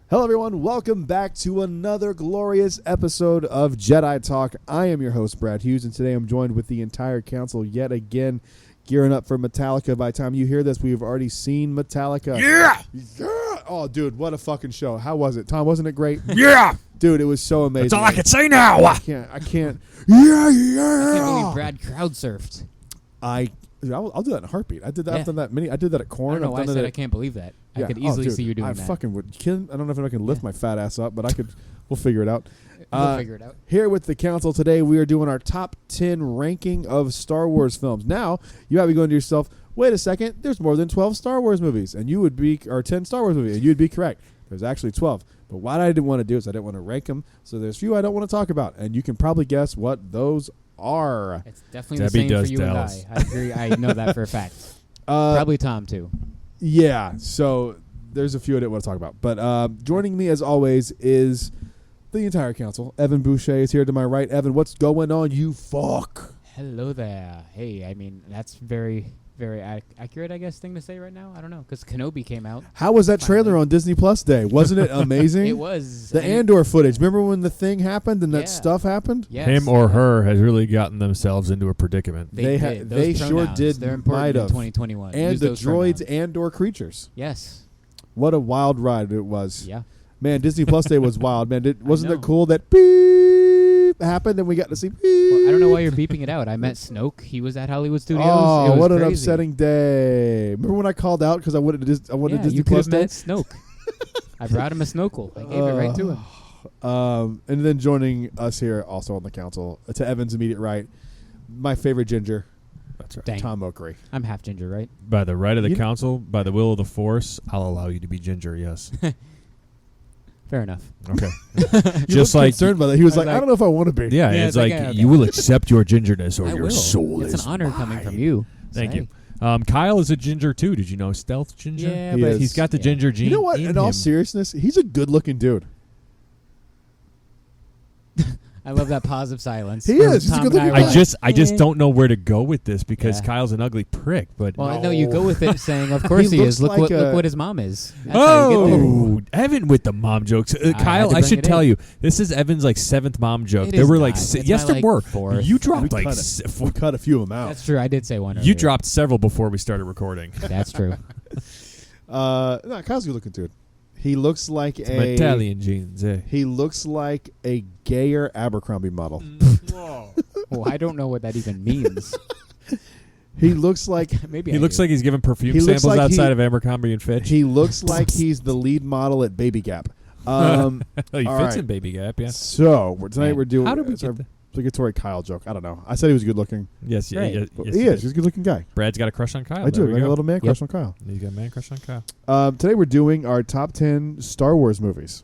Hello, everyone. Welcome back to another glorious episode of Jedi Talk. I am your host, Brad Hughes, and today I'm joined with the entire council yet again, gearing up for Metallica. By the time you hear this, we've already seen Metallica. Yeah! Oh, dude, what a fucking show. How was it? Tom, wasn't it great? Yeah! Dude, it was so amazing. That's all I can say now. I can't. Yeah! I can't believe Brad crowd surfed. I'll do that in a heartbeat. I did that. I've done that many. I did that at Korn. I don't know why I said I can't believe that. Yeah. I could easily dude, see you doing I that. fucking would. I don't know if I can lift my fat ass up, but I could. We'll figure it out. We'll figure it out. Here with the council today, we are doing our top 10 ranking of Star Wars films. Now, you might be going to yourself, wait a second, there's more than 12 Star Wars movies, and you would be, or 10 Star Wars movies, and you would be correct. There's actually 12. But what I didn't want to do is I didn't want to rank them, so there's a few I don't want to talk about, and you can probably guess what those are. It's definitely Debbie the same does for you Dallas. and I agree. I know that for a fact. Probably Tom, too. Yeah, so there's a few I didn't want to talk about. But joining me, as always, is the entire council. Evan Boucher is here to my right. Evan, what's going on, you fuck? Hello there. Hey, I mean, that's very, very accurate, I guess, thing to say right now. I don't know, because Kenobi came out. How was that trailer on Disney Plus Day? Wasn't it amazing? It was. The Andor footage. Remember when the thing happened and that stuff happened? Yes. Him or her has really gotten themselves into a predicament. They sure did. They're important in 2021. And Use the those droids pronouns. Andor creatures. Yes. What a wild ride it was. Yeah. Man, Disney Plus Day was wild. Man, wasn't it know. cool that beep happened and we got to see beep? Well, I don't know why you're beeping it out. I met Snoke. He was at Hollywood Studios. Oh, it was what an crazy. upsetting day. Remember when I called out because I wanted Disney you could Plus have Day? met Snoke. I brought him a snorkel. I gave it right to him. And then joining us here also on the council, to Evan's immediate right, my favorite ginger, That's right. Dang. Tom Oakery. I'm half ginger, right? By the right of the You- council, by the will of the Force, I'll allow you to be ginger, yes. Fair enough. Okay. You Just looked like, concerned by that. He was I was like, I like- don't know if I want to be. yeah, Yeah, it's it's like, like, okay. you will accept your gingerness or I your will. soul It's is an honor coming mine. from you. Thank Say. you. Kyle is a ginger, too. Did you know stealth ginger? Yeah, He but is. He's got the yeah. ginger gene. You know what? In all him. seriousness, he's a good-looking dude. I love that pause of silence. He Where is. He's a Tom good-looking and I guy. were I just like, don't know where to go with this because Yeah. Kyle's an ugly prick. But Well, I know you go with it saying, of course he looks is. Look like look a- what his mom is. That's how you get there. Oh, Evan with the mom jokes. had Kyle, to I bring should it tell in. you, this is Evan's like 7th mom joke. It There is were like not. It's yes, my, there like, were. 4th. You dropped We like cut it. We cut a few of them out. That's true. I did say one. you earlier. dropped several before we started recording. That's true. No, Kyle's a good-looking dude. He looks like a Italian jeans. Eh? He looks like a gayer Abercrombie model. Well, I don't know what that even means. He looks like Maybe He I looks do. like he's giving perfume He looks samples like outside he- of Abercrombie and Fitch. he looks like he's the lead model at Baby Gap. He all fits right. in Baby Gap, yeah. So tonight Man, we're doing how did we it's our get obligatory Kyle joke. I don't know. I said he was good looking. Yes, yeah, Great. yes, But yes, he you is. did. He's a good looking guy. Brad's got a crush on Kyle. I do. There we I got a go. little man Yep. crush on Kyle. You got a man crush on Kyle. Today we're doing our top 10 Star Wars movies.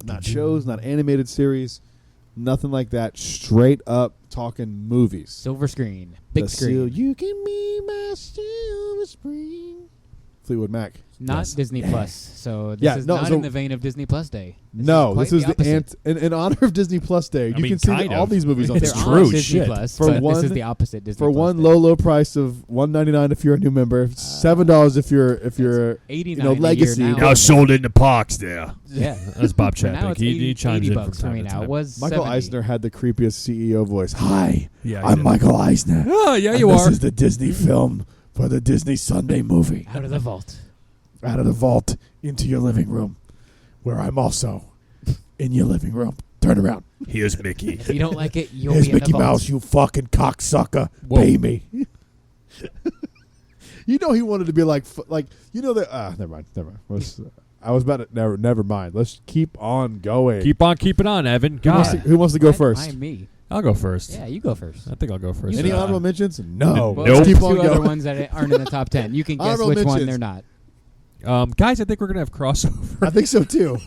Not shows, not animated series, nothing like that. Straight up talking movies. Silver screen. Big The screen. seal- you can be my silver spring. Fleetwood Mac. Not Yes. Disney Plus. So this Yeah, is no, not so- in the vein of Disney Plus Day. No, quite this is the opposite. in honor of Disney Plus Day. You mean, can see kind all of. these movies on It's They're Disney true on Disney shit. Plus, For but this one- is the opposite Disney for Plus one Day. low price of $1.99 if you're a new member, $7 if you're $89 a year legacy. now. Now sold into Parks there. Yeah. That's Bob For now Chapek. it's He chimes in from $80 for time me to now. It time. was Michael 70. Eisner had the creepiest CEO voice. Hi, Yeah, I'm Michael Eisner. Oh, yeah, and you this are. is the Disney film for the Disney Sunday movie. Out of the vault. Out of the vault into your living room, where I'm also in your living room. Turn around. Here's Mickey. If you don't like it, you'll Here's be in Mickey the vault. Mouse, you fucking cocksucker. Whoa. Pay me. You know he wanted to be like you know that. Never mind. I was about to never mind. Let's keep on going. Keep on keeping on, Evan. Who wants God. who wants to go Why first? me? I'll go first. Yeah, you go first. I think I'll go first. Any honorable mentions? No. Well, Nope. Let's there's keep on two other going. ones that aren't in the top 10. You can guess Honorable which one mentions. they're not. Guys, I think we're going to have crossover. I think so too.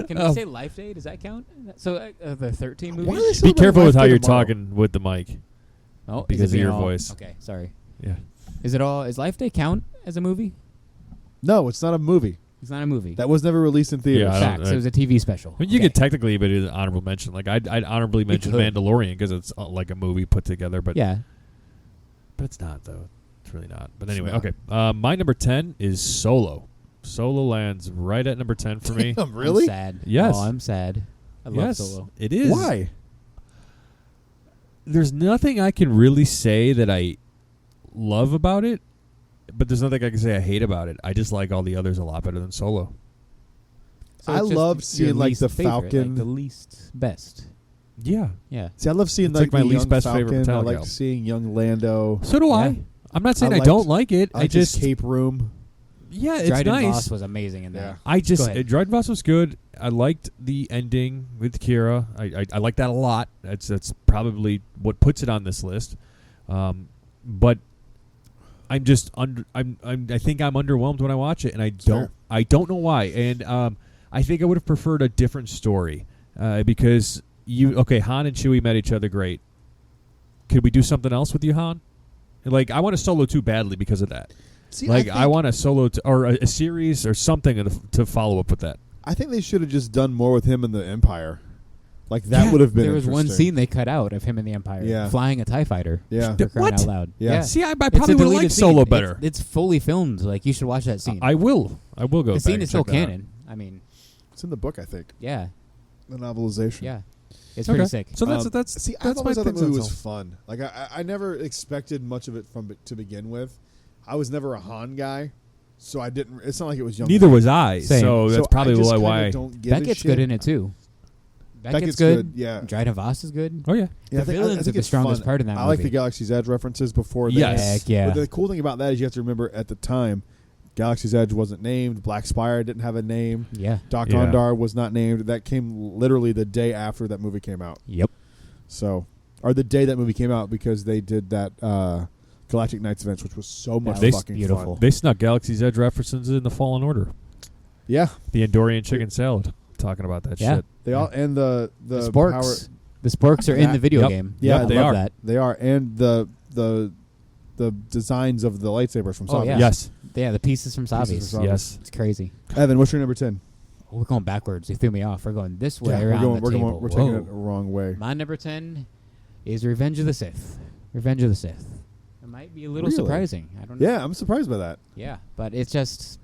Can we say Life Day? Does that count? So the 13 movies? Why do they Be celebrate careful with Life how Day you're tomorrow? talking with the mic. Oh, is because it of your being all- voice. Okay, sorry. Yeah. Is Life Day count as a movie? No, it's not a movie. It's not a movie. That was never released in theaters. Yeah, I don't- Facts. It was a TV special. I mean, you Okay. could technically, but it's an honorable mention. Like I'd honorably mention could. Mandalorian because it's like a movie put together, but Yeah. but it's not though. It's really not. But anyway, not. okay. My number 10 is Solo. Solo lands right at number 10 for me. Really? I'm sad. Yes. Oh, I'm sad. I love Yes, Solo. it is. Why? There's nothing I can really say that I love about it, but there's nothing I can say I hate about it. I just like all the others a lot better than Solo. So I it's just love your seeing, like, least the favorite, Falcon. like the least best. Yeah. Yeah. See, I love seeing It's like like my the least young best Falcon. favorite I Metallica like album. seeing young Lando. So do Yeah. I. I'm not saying I liked- don't like it. I I like his just cape room. yeah, it's Dryden nice. Voss was amazing in that. Yeah. I just Go ahead. Dryden Voss was good. I liked the ending with Kira. I like that a lot. That's probably what puts it on this list. But I'm just I think I'm underwhelmed when I watch it, and I don't know why. And I think I would have preferred a different story because Han and Chewie met each other great. Could we do something else with you, Han? Like I want a Solo 2 badly because of that. See, Like I I want a Solo or a series or something to follow up with that. I think they should have just done more with him in the Empire. Like that would have been. There was one interesting. scene they cut out of him in the Empire, Yeah. flying a TIE fighter. Yeah. For crying What? out loud. Yeah. See, I It's a probably would deleted like scene. Solo better. It's fully filmed. Like you should watch that scene. I will. I will go the back scene and is still check that out. canon. I mean, It's in the book, I think. yeah, The novelization. yeah, it's Okay. pretty sick. So that's See, I that's always my thought that pins movie and was self. fun. Like I never expected much of it to begin with. I was never a Han guy, so I didn't. It's not like it was young. Neither was I. Same. So that's probably I just why. kinda don't give a Beckett's shit. good in it too. Beckett's good. Yeah. Dryden Voss is good. Oh yeah. Yeah, The villains are the it's strongest fun. part in that I like movie. the Galaxy's Edge references before that. Yes. Heck yeah. But the cool thing about that is you have to remember at the time, Galaxy's Edge wasn't named. Black Spire didn't have a name. Yeah. Doc Yeah. Ondar was not named. That came literally the day after that movie came out. Yep. So, or the day that movie came out because they did that Galactic Knights events, which was so much was fucking beautiful. fun. They snuck Galaxy's Edge references in the Fallen Order. Yeah, The Andorian chicken salad. Talking about that Yeah. shit. they all and the Sporks. power. The sporks are in the video Yep. game. Yeah, I they love are. that. They are, and the designs of the lightsabers from Oh, Savi. yeah. Yes. Yeah, the pieces from Pieces Savi's. from Savi's. Yes. It's crazy. Evan, what's your number 10? Oh, we're going backwards. You threw me off. We're going this way we're around going. the We're table. going. We're taking it the Whoa. wrong way. My number 10 is Revenge of the Sith. Revenge of the Sith. It might be a little Really? surprising. I don't know. Yeah, I'm surprised by that. Yeah, but it's just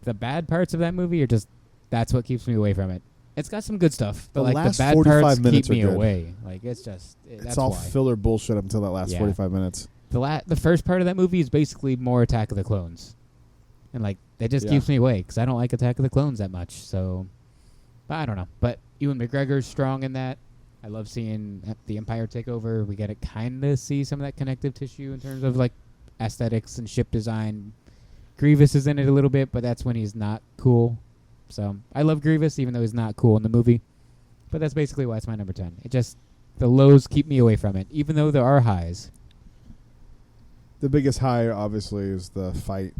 the bad parts of that movie are just that's what keeps me away from it. It's got some good stuff, but The like last the bad 45 parts minutes keep me are good. away. Like it's just It's that's all why. filler bullshit up until that last Yeah. 45 minutes. The first part of that movie is basically more Attack of the Clones, and like that just Yeah. keeps me away because I don't like Attack of the Clones that much. So, but I don't know. But Ewan McGregor's strong in that. I love seeing the Empire take over. We get to kind of see some of that connective tissue in terms of like aesthetics and ship design. Grievous is in it a little bit, but that's when he's not cool. So I love Grievous, even though he's not cool in the movie. But that's basically why it's my number 10. It just the lows keep me away from it, even though there are highs. The biggest high, obviously, is the fight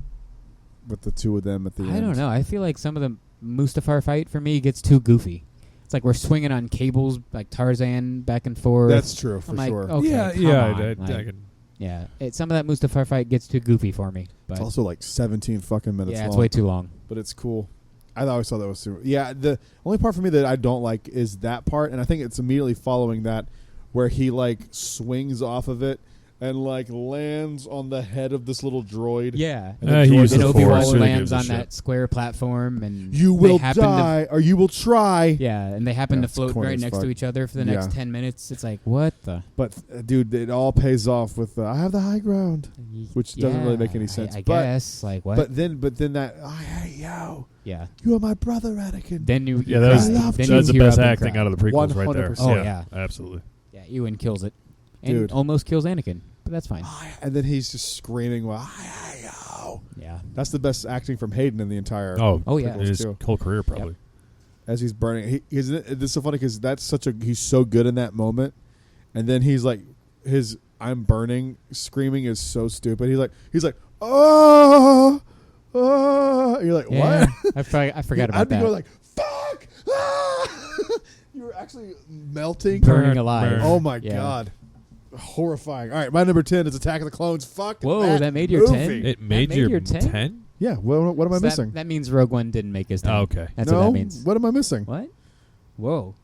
with the two of them at the end. I don't know. I feel like some of the Mustafar fight for me gets too goofy. It's like we're swinging on cables like Tarzan back and forth. That's true, for I'm like, sure. okay, yeah. come Yeah. on. I Like, can. yeah. Some of that Mustafar fight gets too goofy for me. But It's also like 17 fucking minutes yeah, long. it's way too long. But it's cool. I always thought that was super. Yeah, the only part for me that I don't like is that part, and I think it's immediately following that where he like swings off of it and like lands on the head of this little droid. Yeah. And the He droid used And the goes Force, Obi-Wan so he lands gives a on shit. that square platform, and You they will happen to- die, or you will try. yeah, and they happen Yeah, to it's float corny right as next fuck. to each other for the Yeah. next 10 minutes. It's like, what the? But dude, it all pays off with I have the high ground, which doesn't really make any sense. I But- guess, like, what? but then that I hate you. yeah. You are my brother, Anakin. Then you Yeah, that was, I love then you. that's the tear best up and acting cry. out of the prequels right there. 100%. Oh, yeah. Absolutely. Yeah, Ewan kills it. And Dude. almost kills Anakin, but that's fine. And then he's just screaming, "Well, I hate you." Yeah. That's the best acting from Hayden in the entire. Oh, yeah. prequels, His too. whole career probably. As he's burning, this is so funny because that's he's so good in that moment, and then he's like, his "I'm burning" screaming is so stupid. He's like, oh, oh. You're like, Yeah. what? I forgot about I'd be that. going like, fuck. Ah! You were actually melting. Burning Burn, alive. burn. Oh my Yeah. god. Horrifying. All right, my number 10 is Attack of the Clones. Fuck. Whoa, that made your 10? movie. It made made your your 10? 10? Yeah, what am I So missing? That means Rogue One didn't make his 10. Oh, okay. That's no, what that means. what am I missing? What? Whoa.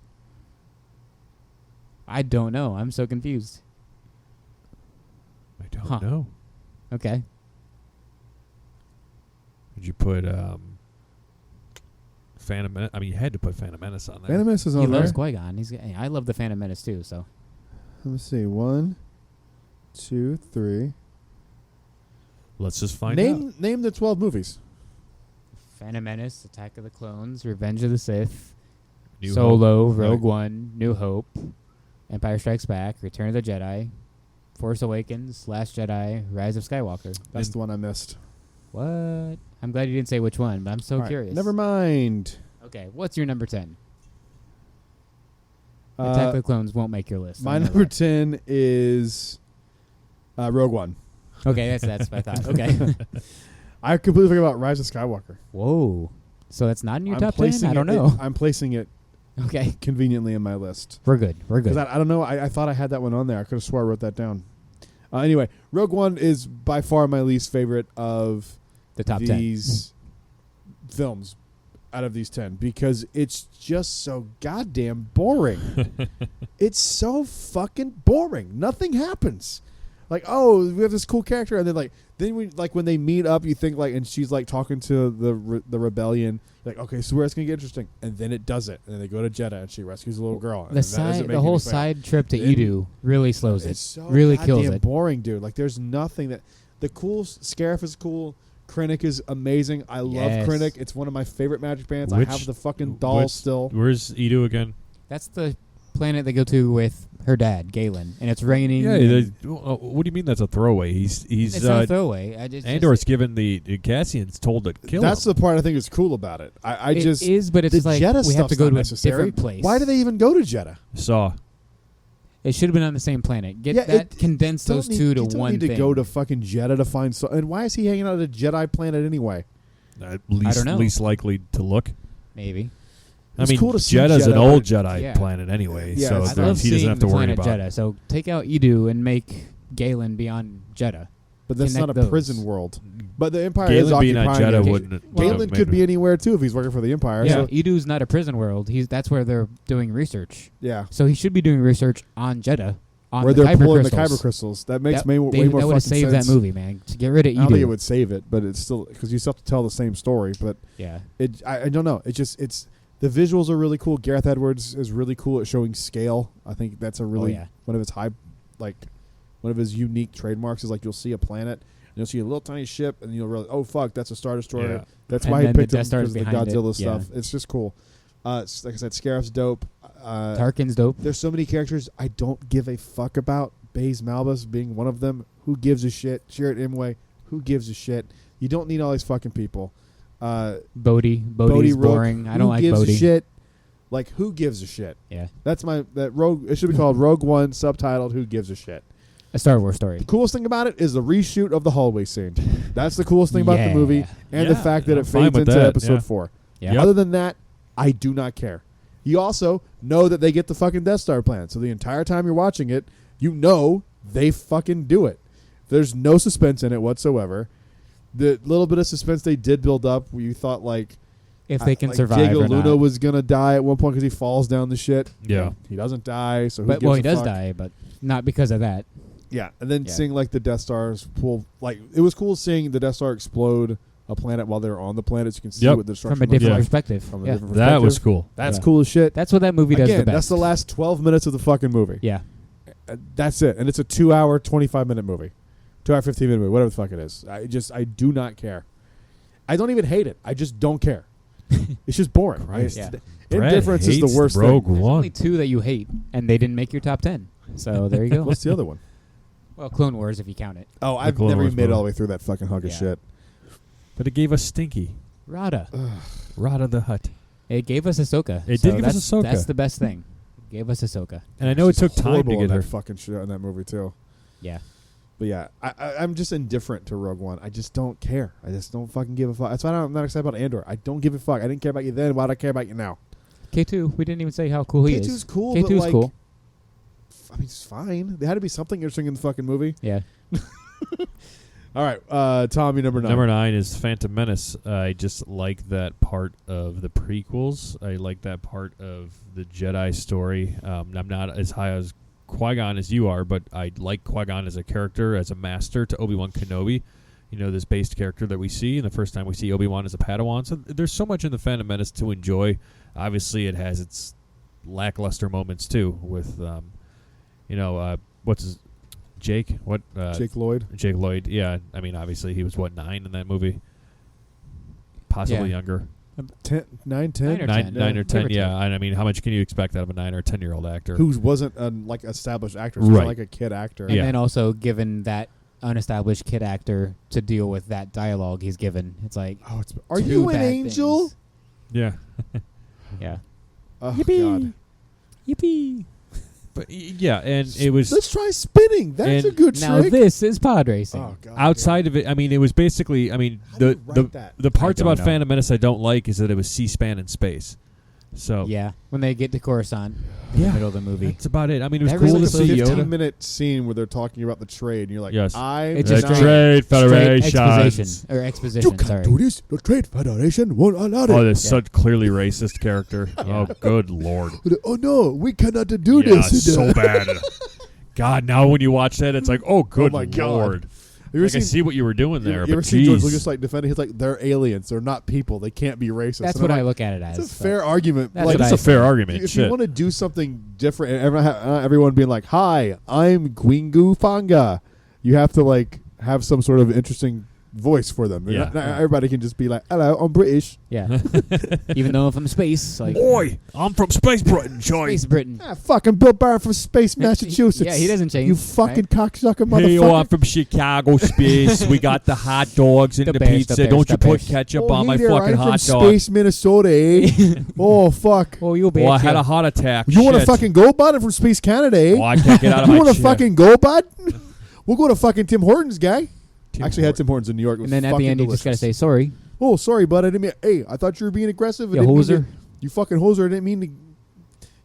I don't know. I'm so confused. I don't Huh. know. Okay. Did you put Phantom Menace. I mean, you had to put Phantom Menace on there. Phantom Menace is He on there. loves Qui-Gon. I love the Phantom Menace too. So Let me see. 1, 2, 3. Let's just find out. Name the 12 movies. Phantom Menace, Attack of the Clones, Revenge of the Sith, New Solo, Hope. Rogue Right. One, New Hope, Empire Strikes Back, Return of the Jedi, Force Awakens, Last Jedi, Rise of Skywalker. That's the one I missed. What? I'm glad you didn't say which one, but I'm so All right, curious. Never mind. Okay, what's your number 10? Attack of the Clones won't make your list. My I know number that. 10 is Rogue One. Okay, that's what I thought. Okay. I completely forgot about Rise of Skywalker. Whoa. So that's not in your I'm top 10? placing I don't it- know. I'm placing it Okay. conveniently in my list. We're good. We're good. Because I don't know. I thought I had that one on there. I could have swore I wrote that down. Anyway, Rogue One is by far my least favorite of The top 10. these films out of these 10 because it's just so goddamn boring. It's so fucking boring. Nothing happens. Like, oh, we have this cool character, and then when they meet up, you think and she's talking to the rebellion, like, okay, so where's gonna get interesting, and then it does it, and then they go to Jeddah, and she rescues a little girl. And The whole side trip to Then- Edu really slows It's it. so Really kills goddamn it. boring, dude. There's nothing that the cool Scarif is cool. Krennic is amazing. I love Yes. Krennic. It's one of my favorite magic bands. Which- I have the fucking doll still. Where's Edu again? That's the planet they go to with her dad, Galen, and it's raining. Yeah. and What do you mean that's a throwaway? He's it's not a throwaway. Andor's given the Cassian's told to kill That's him. the part I think is cool about it. I It just is, but it's the like Jeddah we have to stuff's go not to a necessary. different place. Why do they even go to Jeddah? Saw. It should have been on the same planet. Yeah, Condense those two to you don't one need thing. to go to fucking Jeddah to find. And why is he hanging out at a Jedi planet anyway? Least, don't know. least likely to look. Maybe. I It's mean, cool to see Jeddah's an Jeddah, old but- Jedi Yeah. planet anyway, Yeah, so it's I not- love he doesn't seeing have to the worry planet about Jeddah. So take out Edu and make Galen be on Jeddah. But that's Connect not a those. prison world. But the Empire is Galen being on occupying Jeddah it. wouldn't. Galen could be anywhere too if he's working for the Empire. Yeah, So, Edu's not a prison world. That's where they're doing research. yeah. So he should be doing research on Jeddah. On Where the they're kyber pulling the crystals. kyber crystals. That makes That- way they- more that would fucking have saved sense. that movie, man. To get rid of I don't think it Edu. would save it, but it's still because you still have to tell the same story. But Yeah. I don't know. It's the visuals are really cool. Gareth Edwards is really cool at showing scale. I think that's a really yeah. one of his one of his unique trademarks is you'll see a planet and you'll see a little tiny ship and you'll realize, oh fuck, that's a Star Destroyer. Yeah. That's And why he then the picked him Death Star's because of the behind it. Godzilla Yeah. stuff. It's just cool. Like I said, Scarif's dope. Tarkin's dope. There's so many characters I don't give a fuck about. Baze Malbus being one of them. Who gives a shit? Chirrut Imwe. Who gives a shit? You don't need all these fucking people. Bodhi's Rook, boring. I don't like Who gives Bodhi. a shit? Who gives a shit? Yeah. That's that Rogue. It should be called Rogue One, subtitled "Who Gives a Shit." A Star Wars story. The coolest thing about it is the reshoot of the hallway scene. That's the coolest thing about the Yeah. movie, and the Yeah, fact that I'm it fine fades with into that, Episode yeah. 4. Yeah. Yep. Other than that, I do not care. You also know that they get the fucking Death Star plan, so the entire time you're watching it, you know they fucking do it. There's no suspense in it whatsoever. The little bit of suspense they did build up, where you thought If they can like survive Diego or Luna not. was gonna die at one point because he falls down the shit. Yeah. He doesn't die, so who But gives he a does fuck? die, but not because of that. Yeah, and then Yeah. seeing the Death Stars pull, it was cool seeing the Death Star explode a planet while they're on the planet, so you can see Yep. what the destruction From a looks different Yeah. like. perspective. From a Yeah. different That was perspective. cool. That's Yeah. cool as shit. That's what that movie does Again, the best. that's the last 12 minutes of the fucking movie. Yeah. That's it, and it's a 2-hour, 25-minute movie, 2-hour, 15-minute movie, whatever the fuck it is. I do not care. I don't even hate it. I just don't care. It's just boring. Christ. Yeah. Indifference is the hates worst Rogue thing. There's One. only two that you hate, and they didn't make your top 10. So there you go. What's the other one? Well, Clone Wars, if you count it. Oh, I've Clone never Wars even made it movie. all the way through that fucking hunk of Yeah. shit. But it gave us Stinky. Rada. Rada the Hutt. It gave us Ahsoka. It so did give us that's- Ahsoka. That's the best thing. It gave us Ahsoka. And I know it She's took time horrible to in get her. that fucking shit in that movie too. Yeah. But yeah, I'm just indifferent to Rogue One. I just don't care. I just don't fucking give a fuck. That's why I'm not excited about Andor. I don't give a fuck. I didn't care about you then. Why do I care about you now? K2, we didn't even say how cool he K2's is. cool, K2's but cool. I mean, it's fine. There had to be something interesting in the fucking movie. Yeah. All right, Tommy, number 9. Number 9 is Phantom Menace. I just like that part of the prequels. I like that part of the Jedi story. I'm not as high as Qui-Gon as you are, but I like Qui-Gon as a character, as a master to Obi-Wan Kenobi. this based character that we see, and the first time we see Obi-Wan as a Padawan. So there's so much in the Phantom Menace to enjoy. Obviously, it has its lackluster moments too. With what's his Jake? What Jake Lloyd. Jake Lloyd. Yeah, I mean, obviously he was 9 in that movie, possibly younger. 9, 10? 9 or 10. Yeah, and I mean, how much can you expect out of a 9 or 10-year-old actor who wasn't like established actor? He right. was like a kid actor. And then also given that unestablished kid actor to deal with that dialogue he's given, it's like, are you an angel? Things. Yeah. Yeah. Oh, Yippee! God. Yippee! But yeah, and it was Let's try spinning. That's a good now trick. this is pod racing. Oh, God, outside of it. I mean, it was basically. I mean, How do you write that? the parts I don't about know. Phantom Menace I don't like is that it was C-SPAN in space. So Yeah, when they get to Coruscant in the middle of the movie. that's about it. I mean, it was That cool really to was see a Yoda. 15-minute scene where they're talking about the trade, and you're like, Yes. I'm It's The just not- Trade Straight Federation. exposition. Or exposition, You can't sorry. do this. The Trade Federation won't allow it. Oh, this Yeah. such clearly racist character. Yeah. Oh, good lord. Oh no, we cannot do Yeah, this. so bad. God, now when you watch that, it's like, oh, good my God. lord. Have you ever Like, I seen, see what you were doing there, you ever but seen George geez. Lucas like defending? He's like, they're aliens. They're not people. They can't be racist. That's And what I'm I like, look at it as. It's a but- fair argument. That's Like, what That's a I fair say. argument. if Shit. you want to do something different, and everyone being like, "Hi, I'm Gwingu Fanga," you have to like have some sort of interesting voice for them. Yeah. Not everybody can just be like, "Hello, I'm British." Yeah. Even though I'm from space, like Oi, I'm from Space Britain, Joy. Space Britain. Ah, fucking Bill Barron from Space, Massachusetts. Yeah, he doesn't change. You fucking cocksucker Hey, motherfucker. I'm from Chicago Space. We got the hot dogs and The the best, pizza. the Don't best, you the put best. ketchup Oh, on my hey there, fucking I'm hot from dog. Space, Minnesota. Eh? Oh fuck. Oh, you Well, I bitch. had a heart attack. You want to Shit. fucking go, bud? I'm from Space Canada. Eh? Oh, I can't get out of You my want to chair. fucking go, bud? We'll go to fucking Tim Hortons, guy. Tim Actually, had Hortons. Tim Hortons in New York. It was And then at the fucking end, you just gotta delicious. say sorry. "Oh, sorry, bud. I didn't mean. Hey, I thought you were being aggressive. I You didn't mean hoser. to- You fucking hoser. I didn't mean to."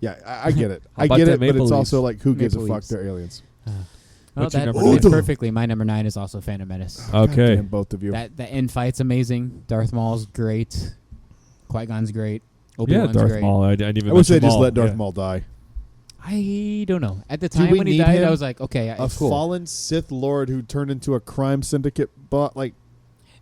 Yeah, I get it. How I about get that it, but Maple it's Leafs? also like, who gives a Maple fuck? Leafs. They're aliens. Well, What's your that number fits nine? perfectly. My number 9 is also Phantom Menace. Okay. Goddamn, both of you. That end fight's amazing. Darth Maul's great. Qui-Gon's great. Yeah, Obi-Wan's Darth great. Maul. I didn't even I wish they mention just Maul. let Darth Yeah. Maul die. I don't know. At the Do time we when he need died, him? I was like, okay, A it's cool. fallen Sith Lord who turned into a crime syndicate bot. Like,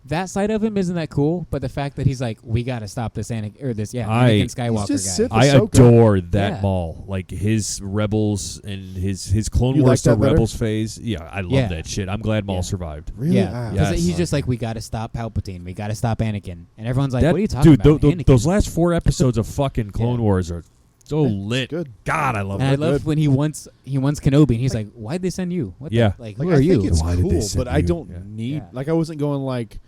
That side of him isn't that cool, but the fact that he's like, we got to stop this Anakin I- Anakin Skywalker He's just guy. Sith. I Ahsoka. adore that Yeah. Maul. Like his Rebels and his Clone You Wars like to that better? Rebels phase. Yeah, I love Yeah. that shit. I'm glad Maul Yeah. survived. really? Yeah, Ah, because Yes. he's just like, we got to stop Palpatine. We got to stop Anakin. And everyone's like, That- what are you talking dude, about? tho- Anakin. those last 4 episodes of fucking Clone Yeah. Wars are so lit. good. God, I love And I it. love when he wants Kenobi, and he's like, why'd they send you? What Yeah. the, like, Like, who are I you? think it's Why did they cool, send but I you? don't Yeah. need. Yeah. Like, I wasn't going like.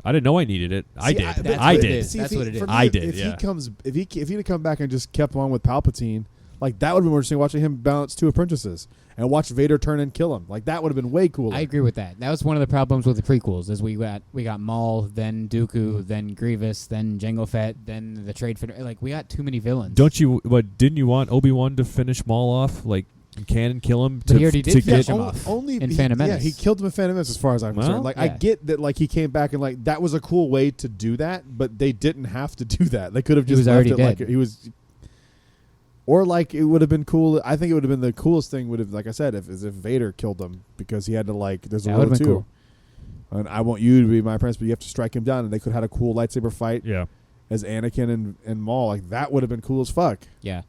I didn't know I needed it. I See, did. that's I what it did. is. That's what it is. For me, I did, If yeah. he comes, if he'd have come back and just kept on with Palpatine, like that would have been more interesting. Watching him balance 2 apprentices and watch Vader turn and kill him, like that would have been way cooler. I agree with that. That was one of the problems with the prequels, is we got Maul, then Dooku, then Grievous, then Jango Fett, then the Trade Federation. Like, we got too many villains. Don't you? But didn't you want Obi-Wan to finish Maul off? Like, can kill him? But to, he already to did get finish him off in he, Phantom Yeah, Menace. he killed him in Phantom Menace, as far as I'm Well, concerned. Like, I yeah. get that, like he came back and like that was a cool way to do that, but they didn't have to do that. They could have He just was left already it dead. like he was. Or like it would have been cool. I think it would have been the coolest thing. Would have, like I said, if Vader killed him because he had to like. There's a That rule would've been too. cool. And I want you to be my prince, but you have to strike him down. And they could have had a cool lightsaber fight Yeah. as Anakin and Maul. Like that would have been cool as fuck. Yeah.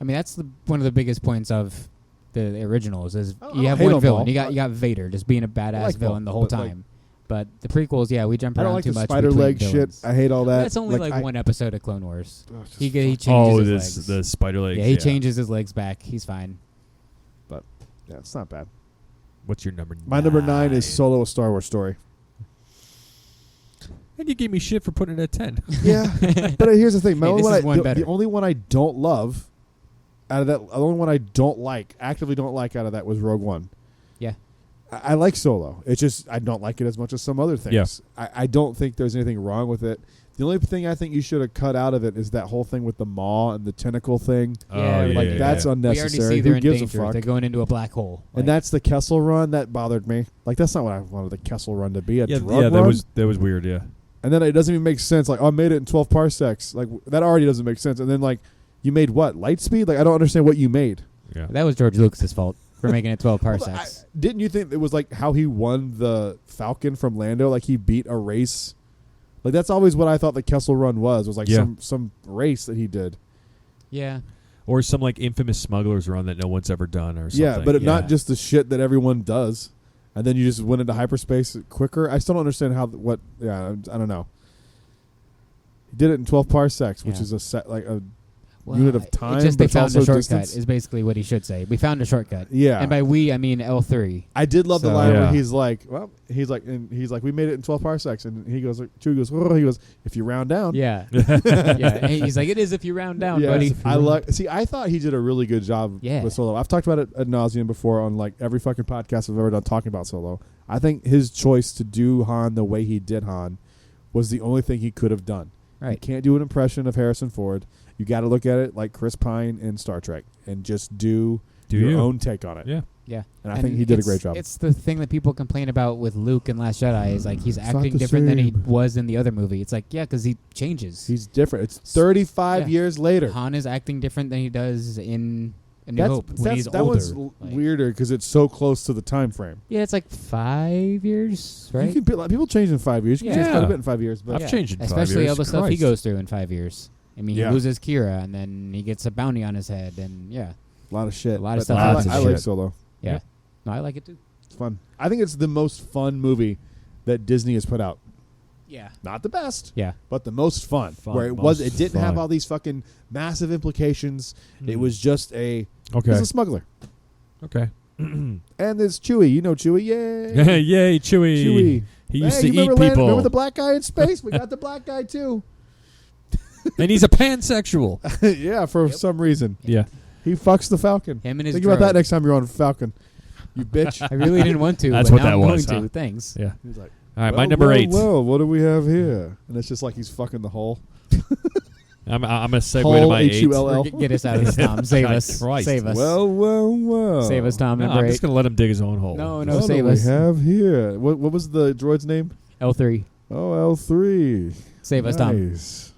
I mean, that's one of the biggest points of the originals is I you don't have hate one on villain. Maul. You got Vader just being a badass like villain Maul, the whole but, like- time. But the prequels, yeah, we jump I around don't like too the much. spider between leg villains. shit. I hate all that. That's only like one episode of Clone Wars. Ugh, it's He just changes Oh, his this legs. the spider legs. Yeah, he changes his legs back. He's fine. yeah, it's not bad. What's your number? My number 9 is Solo: A Star Wars Story. And you gave me shit for putting it at 10. Yeah, but here's the thing. Hey, this is one The better. only one I don't love out of that, the only one I don't like, actively don't like out of that was Rogue One. Yeah. I like Solo. It's just I don't like it as much as some other things. Yeah. I don't think there's anything wrong with it. The only thing I think you should have cut out of it is that whole thing with the maw and the tentacle thing. Yeah, Like yeah, that's yeah. We already unnecessary. see they're Who in gives a danger. fuck? They're going into a black hole. And that's the Kessel Run that bothered me. Like that's not what I wanted the Kessel Run to be. A Yeah, drug yeah, run. that was weird. Yeah. And then it doesn't even make sense. Like, oh, I made it in 12 parsecs. Like, that already doesn't make sense. And then, like, you made what? Light speed? Like, I don't understand what you made. Yeah. That was George Lucas's fault. for making it 12 parsecs. Didn't you think it was like how he won the Falcon from Lando? Like he beat a race. Like that's always what I thought the Kessel Run was like some race that he did. Yeah. Or some like infamous smugglers run that no one's ever done or something. Yeah, but not just the shit that everyone does. And then you just went into hyperspace quicker. I still don't understand I don't know. He did it in 12 parsecs, which is a unit of time. It's just they but found also a shortcut distance. is basically what he should say. We found a shortcut. Yeah. And by we, I mean L3. I did love the So- line where Yeah. he's like, we made it in 12 parsecs. And he goes, Chewie goes, oh, he goes, if you round down. Yeah. Yeah. And he's like, it is if you round down, Yeah, buddy. I thought he did a really good job with Solo. I've talked about it ad nauseum before on like every fucking podcast I've ever done talking about Solo. I think his choice to do Han the way he did Han was the only thing he could have done. Right. You can't do an impression of Harrison Ford. You got to look at it like Chris Pine in Star Trek and just do your own take on it. Yeah. Yeah. And I think he did a great job. It's the thing that people complain about with Luke in Last Jedi is like he's It's not acting the different than he same. was in the other movie. It's like, yeah, because he changes. He's different. It's 35 years later. Han is acting different than he does in A New Hope when he's that older. one's weirder because it's so close to the time frame. Yeah, it's like 5 years, right? You can, people change in 5 years. You can change quite a bit in 5 years. But I've changed in 5 especially years. all the stuff he Christ. goes through in 5 years. I mean, Yeah. he loses Kira, and then he gets a bounty on his head, and a lot of shit. A lot of But stuff I, happens I in like shit. Solo. yeah. No, I like it too. It's fun. I think it's the most fun movie that Disney has put out. Yeah. Not the best, Yeah. but the most fun. Fun, where it most didn't have fun. all these fucking massive implications. It was just Okay. He's a smuggler. Okay. And there's Chewie. You know Chewie. Yay. Yay, Chewie. Chewie. He used to you eat remember people. Remember the black guy in space? We got the black guy too. And he's a pansexual. Yeah, for some reason. Yeah. He fucks the Falcon. Him and his Think about that droid. next time you're on Falcon. You bitch. I really didn't want to. That's but what now that I'm was, going huh? to. Thanks. Yeah. He's like, All right, my number 8. Well, what do we have here? And it's just like he's fucking the hole. I'm going to segue to Hole, my 8. H-U-L-L. Get us out of this, Tom. Save God us. Christ. Save us. Well. Save us, Tom. No, Number I'm 8. just going to let him dig his own hole. No, What save do us. we have here? What was the droid's name? L3. Oh, L3. Save us, Tom. Nice.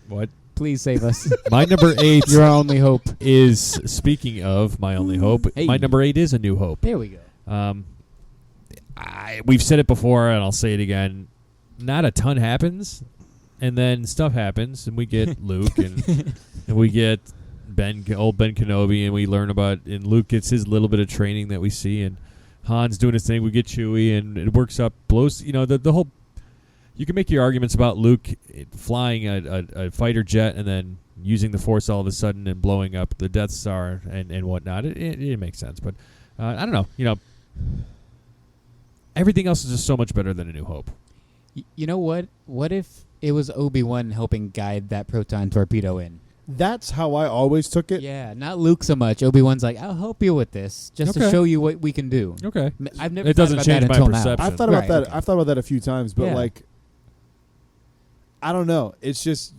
What? Please save us. My number 8 Your only hope. is, speaking of my only hope, Hey. my number 8 is A New Hope. There we go. We've said it before, and I'll say it again. Not a ton happens, and then stuff happens, and we get Luke, and we get old Ben Kenobi, and we learn about, and Luke gets his little bit of training that we see, and Han's doing his thing. We get Chewie, and it works up, blows. The whole. You can make your arguments about Luke flying a fighter jet and then using the Force all of a sudden and blowing up the Death Star and whatnot. It makes sense, but I don't know. Everything else is just so much better than A New Hope. You know what? What if it was Obi-Wan helping guide that proton torpedo in? That's how I always took it. Yeah, not Luke so much. Obi-Wan's like, I'll help you with this, just to Okay. show you what we can do. Okay. I've never It thought doesn't about change that my until perception. now. I've thought about Right, that. okay. I've thought about that a few times, but Yeah. like, I don't know. It's just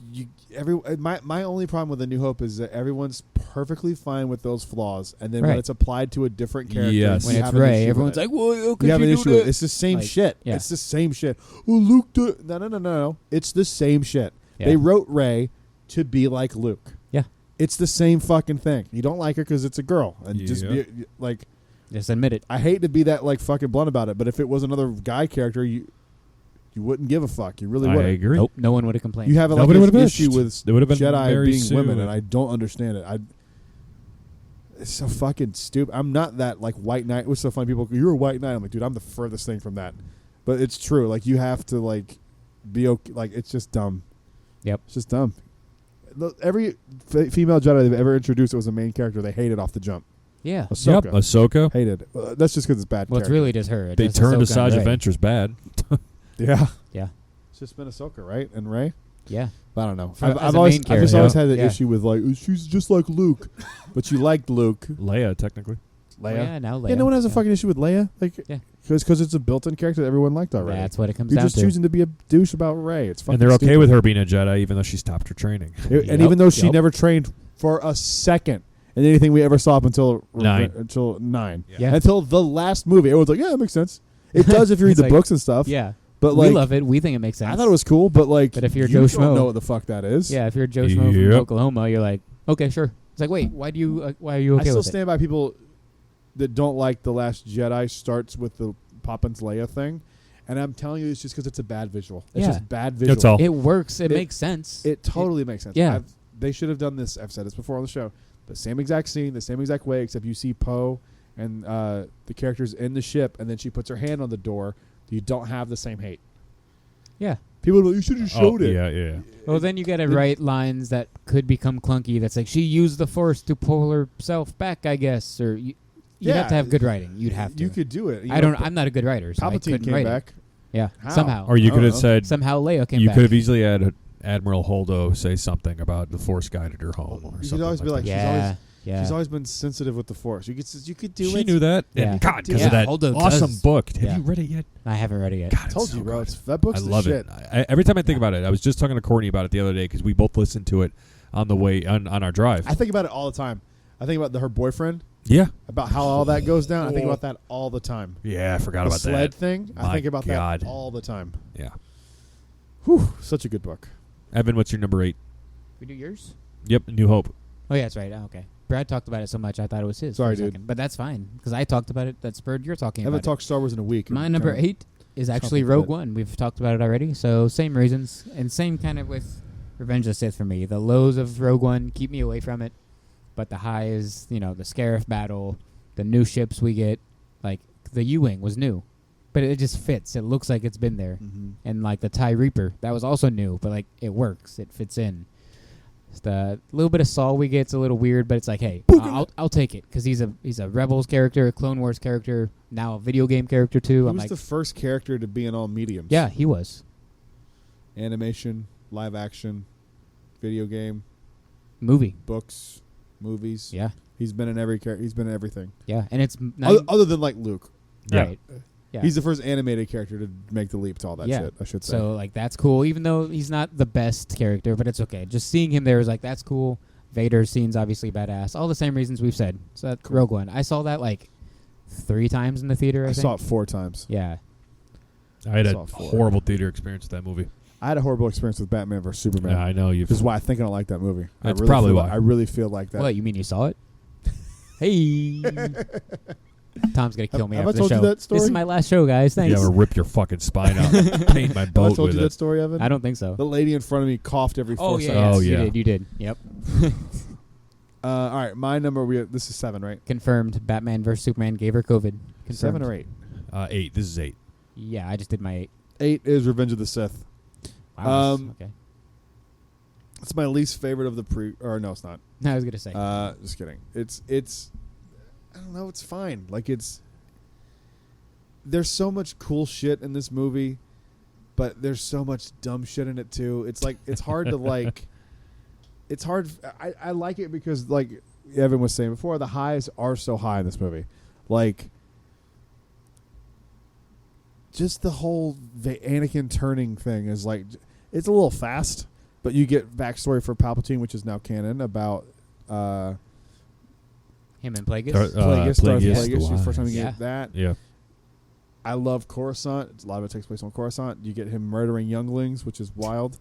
my only problem with A New Hope is that everyone's perfectly fine with those flaws, and then when Right. it's applied to a different character, Yes. When you it's have an Rey, issue everyone's with it. like, "Well, how could You have an do issue with it. that?" It's the same Like, shit. yeah. It's the same shit. Oh, Luke did. No. It's the same shit. Yeah. They wrote Rey to be like Luke. Yeah. It's the same fucking thing. You don't like her because it's a girl, and just Yeah. be, like, Just admit it. I hate to be that like fucking blunt about it, but if it was another guy character, you wouldn't give a fuck. You really I wouldn't. agree. Nope, no one would have complained. You have like Nobody an would've issue bitched. with They would've been Jedi very being women, soon. and I don't understand it. It's so fucking stupid. I'm not that like white knight. It was so funny. People, you're a white knight. I'm like, dude, I'm the furthest thing from that. But it's true. Like you have to like be okay. Like it's just dumb. Yep. It's just dumb. Every female Jedi they've ever introduced that was a main character, they hated off the jump. Yeah. Ahsoka. Yep. Ahsoka. Hated. That's just because it's bad. Well, it's character. really just her. They Just turned Ahsoka and Asajj Rey. Ventress bad. Yeah. Yeah. It's just been Ahsoka, right? And Rey. Yeah. I don't know. For- I've as a always, main I've just character. always had the Yeah. issue with like she's just like Luke, but you liked Luke. Leia, technically. Leia. Yeah, now Leia. Yeah, no one has a Yeah. fucking issue with Leia. Like, Yeah. because it's a built-in character that everyone liked already. That's what it comes You're down just to. choosing to be a douche about Rey. It's fucking And they're okay stupid. with her being a Jedi, even though she stopped her training. And Yep, even though she yep. never trained for a second in anything we ever saw up until 9. Until 9. Yeah. Until the last movie, everyone's like, yeah, that makes sense. It does if you read It's the like- books and stuff. Yeah. But We like, love it. We think it makes sense. I thought it was cool. But like, But if you're you Joe don't Schmo- know what the fuck that is. Yeah, if you're Joe Schmo Yep. from Oklahoma, you're like, okay, sure. It's like, wait, why are you I okay still with it? stand by people. that don't like The Last Jedi starts with the Poppins Leia thing. And I'm telling you, it's just because it's a bad visual. It's Yeah. just bad visual. That's all. It works. It makes sense. It totally makes sense. Yeah. They should have done this. I've said this before on the show. The same exact scene, the same exact way, except you see Poe and the characters in the ship, and then she puts her hand on the door. You don't have the same hate. Yeah. People are like, you should have showed it. Yeah. Well, then you got to write lines that could become clunky. That's like, she used the Force to pull herself back, I guess. Or you'd have to have good writing. You'd have to. You could do it. I'm not a good writer, so I Palpatine couldn't came write back. it. Yeah, How? somehow. Or you I could don't have know. said Somehow Leia came you back. could have easily had Admiral Holdo say something about the Force guided her home or You something. could always be like, Yeah. she's always been sensitive with the Force. You could do she it. knew that. Yeah. And God, because Yeah, of that Holdo awesome does. book. Have Yeah. you read it yet? I haven't read it yet. God, I it's told so you, bro. good. That book's I the love shit. it. Every time I think about it, I was just talking to Courtney about it the other day because we both listened to it on the way on our drive. I think about it all the time. I think about her boyfriend, Yeah. about how all that goes down. I think about that all the time. Yeah, I forgot The about sled that. thing, I My think about God. that all the time. Yeah. Whew, such a good book. Evan, what's your number 8? We do yours? Yep, New Hope. Oh, yeah, that's right. Oh, okay. Brad talked about it so much, I thought it was his. Sorry, for a dude. second. But that's fine, because I talked about it. That spurred your talking I haven't about talked Star Wars in a week. My I'm number kinda- 8 is actually chomping Rogue at it. One. We've talked about it already. So same reasons, and same kind of with Revenge of the Sith for me. The lows of Rogue One keep me away from it, but the highs, the Scarif battle, the new ships we get, like the U-Wing was new, but it just fits. It looks like it's been there. Mhm. And like the TIE Reaper, that was also new, but like it works. It fits in. It's the little bit of Saul we get's a little weird, but it's like, hey, I'll take it because he's a Rebels character, a Clone Wars character, now a video game character too. He I'm was like, the first character to be in all mediums. yeah, he was. Animation, live action, video game, Movie. books, movies. Yeah, He's been in every character. He's been in everything. yeah, and it's not Other than like Luke. Yeah. right. Yeah. He's the first animated character to make the leap to all that Yeah. shit, I should say. So like that's cool, even though he's not the best character, but it's okay. Just seeing him there is like that's cool. Vader's scene's obviously badass. All the same reasons we've said. So that's Rogue One. I saw that like 3 times in the theater. I I think. saw it 4 times. Yeah. I had a Saw 4. horrible theater experience with that movie. I had a horrible experience with Batman vs Superman. Yeah, I know you've. This is why I think I don't like that movie. That's probably why. I really feel like that. What, you mean you saw it? Hey. Tom's going to kill me Have I after the told you show. that story? This is my last show, guys. Yeah, Thanks. I'm gonna rip your fucking spine out. And paint my Have I boat told with you that it. story, Evan? I don't think so. The lady in front of me coughed every 4 Oh, yeah. seconds. Oh, yes, yeah. You did. Yep. All right, my number. This is 7, right? Confirmed. Batman vs. Superman gave her COVID. Confirmed. 7 or 8? 8. This is 8. Yeah, I just did my 8. 8 is Revenge of the Sith. Wow. Okay. It's my least favorite of the or no, it's not. No, I was going to say. Just kidding. It's I don't know, it's fine. Like there's so much cool shit in this movie, but there's so much dumb shit in it too. It's like it's hard to like it's hard I like it because like Evan was saying before, the highs are so high in this movie. Like just the whole Anakin turning thing is like it's a little fast, but you get backstory for Palpatine, which is now canon, about Him and Plagueis. Plagueis, Darth Plagueis, Plagueis. the The first time you Yeah. get that. Yeah. I love Coruscant. A lot of it takes place on Coruscant. You get him murdering younglings, which is wild.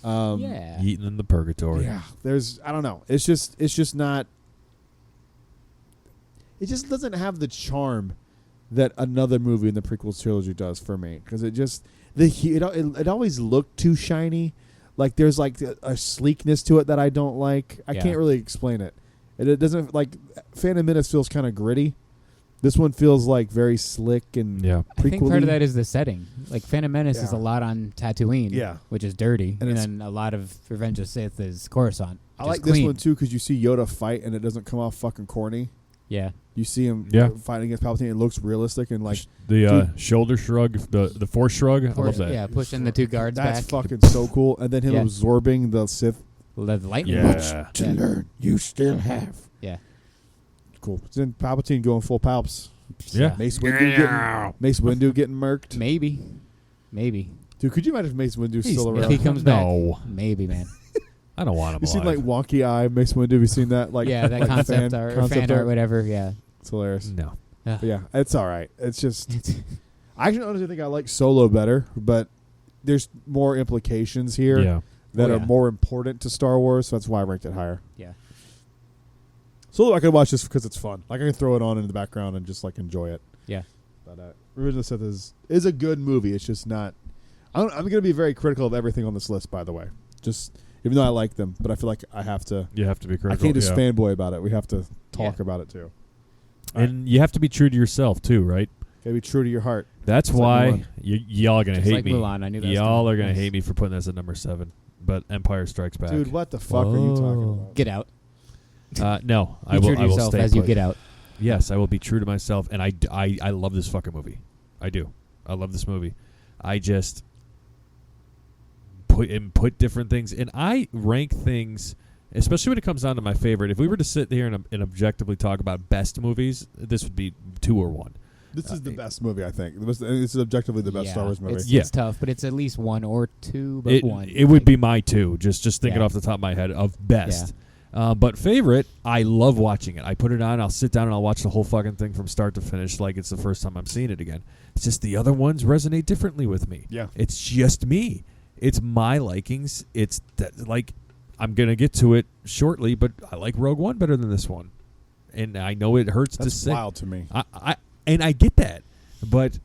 Yeah. Eating in the purgatory. Yeah. There's I don't know. It's just not. It just doesn't have the charm that another movie in the prequel trilogy does for me, because it just it always looked too shiny. Like there's like a sleekness to it that I don't like. I Yeah. can't really explain it. It doesn't like Phantom Menace feels kind of gritty. This one feels like very slick and Yeah. I think part prequel-y. of that is the setting. Like Phantom Menace is Yeah. a lot on Tatooine, Yeah. which is dirty, And and it's- then a lot of Revenge of the Sith is Coruscant. I which like is this clean. one too because you see Yoda fight and it doesn't come off fucking corny. Yeah, You see him Yeah. fighting against Palpatine. It looks realistic and like The shoulder shrug, the force shrug. I love that. Yeah, pushing the 2 guards that's back. fucking so cool. And then him Yeah. absorbing the Sith. The lightning. Yeah. Yeah. learn, you still have. Yeah. Cool. Then Palpatine going full palps. Yeah. Mace Windu getting murked. Maybe. Dude, could you imagine if Mace Windu's He's- still if around? he comes back. No. Maybe, man. I don't want him You seen alive. like wonky eye Mace Windu? Have you seen that? Like yeah, that like concept art, or fan art, whatever. Yeah. It's hilarious. No. But yeah, it's all right. It's just I actually honestly think I like Solo better, but there's more implications here Yeah. that Oh, are yeah. more important to Star Wars, so that's why I ranked it higher. Yeah. Solo, I could watch this because it's fun. Like I can throw it on in the background and just like enjoy it. Yeah. But Revenge of the Sith is a good movie. It's just not. I'm going to be very critical of everything on this list, by the way. Just even though I like them, but I feel like I have to. You have to be critical. I can't just fanboy about it. We have to talk about it too. And you have to be true to yourself too, right? Gotta be true to your heart. That's why y'all are gonna Just hate like me. Mulan, I knew that was Y'all coming. are gonna Nice. hate me for putting this at number 7. But Empire Strikes Back. Dude, what the fuck are you talking about? Get out. No, Be I true will. to I will yourself stay as you put. get out. Yes, I will be true to myself, and I love this fucking movie. I do. I love this movie. I just put different things, and I rank things, especially when it comes down to my favorite. If we were to sit here and objectively talk about best movies, this would be 2 or 1. This is the best movie, I think. This is objectively the best Star Wars movie. It's tough, but it's at least 1 or 2, but 1. It would be my 2, just thinking Yeah. off the top of my head of best. But favorite, I love watching it. I put it on, I'll sit down and I'll watch the whole fucking thing from start to finish like it's the first time I'm seeing it again. It's just the other ones resonate differently with me. Yeah. It's just me. It's my likings. It's like I'm going to get to it shortly, but I like Rogue One better than this one. And I know it hurts to That's say. wild to me. And I get that. But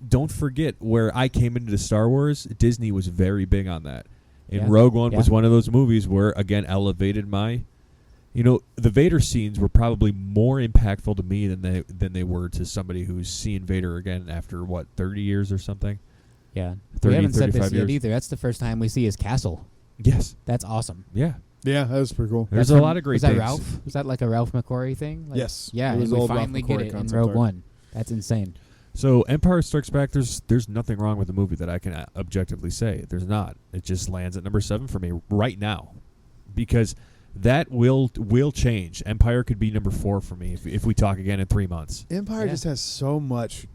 don't forget where I came into Star Wars, Disney was very big on that. And Rogue One was one of those movies where, again, elevated my... the Vader scenes were probably more impactful to me than they were to somebody who's seeing Vader again after, 30 years or something? Yeah. 30, we haven't said 35 this yet years. either. That's the first time we see his castle. Yes. That's awesome. Yeah. Yeah, that was pretty cool. There's a lot of great Was that things. Ralph? Was that like a Ralph McCoy thing? Like, Yes. Yeah, It was and we old Ralph finally McCoy get it in concept Rogue art. One. That's insane. So Empire Strikes Back, there's nothing wrong with the movie that I can objectively say. There's not. It just lands at number 7 for me right now, because that will change. Empire could be number 4 for me if we talk again in 3 months. Empire just has so much.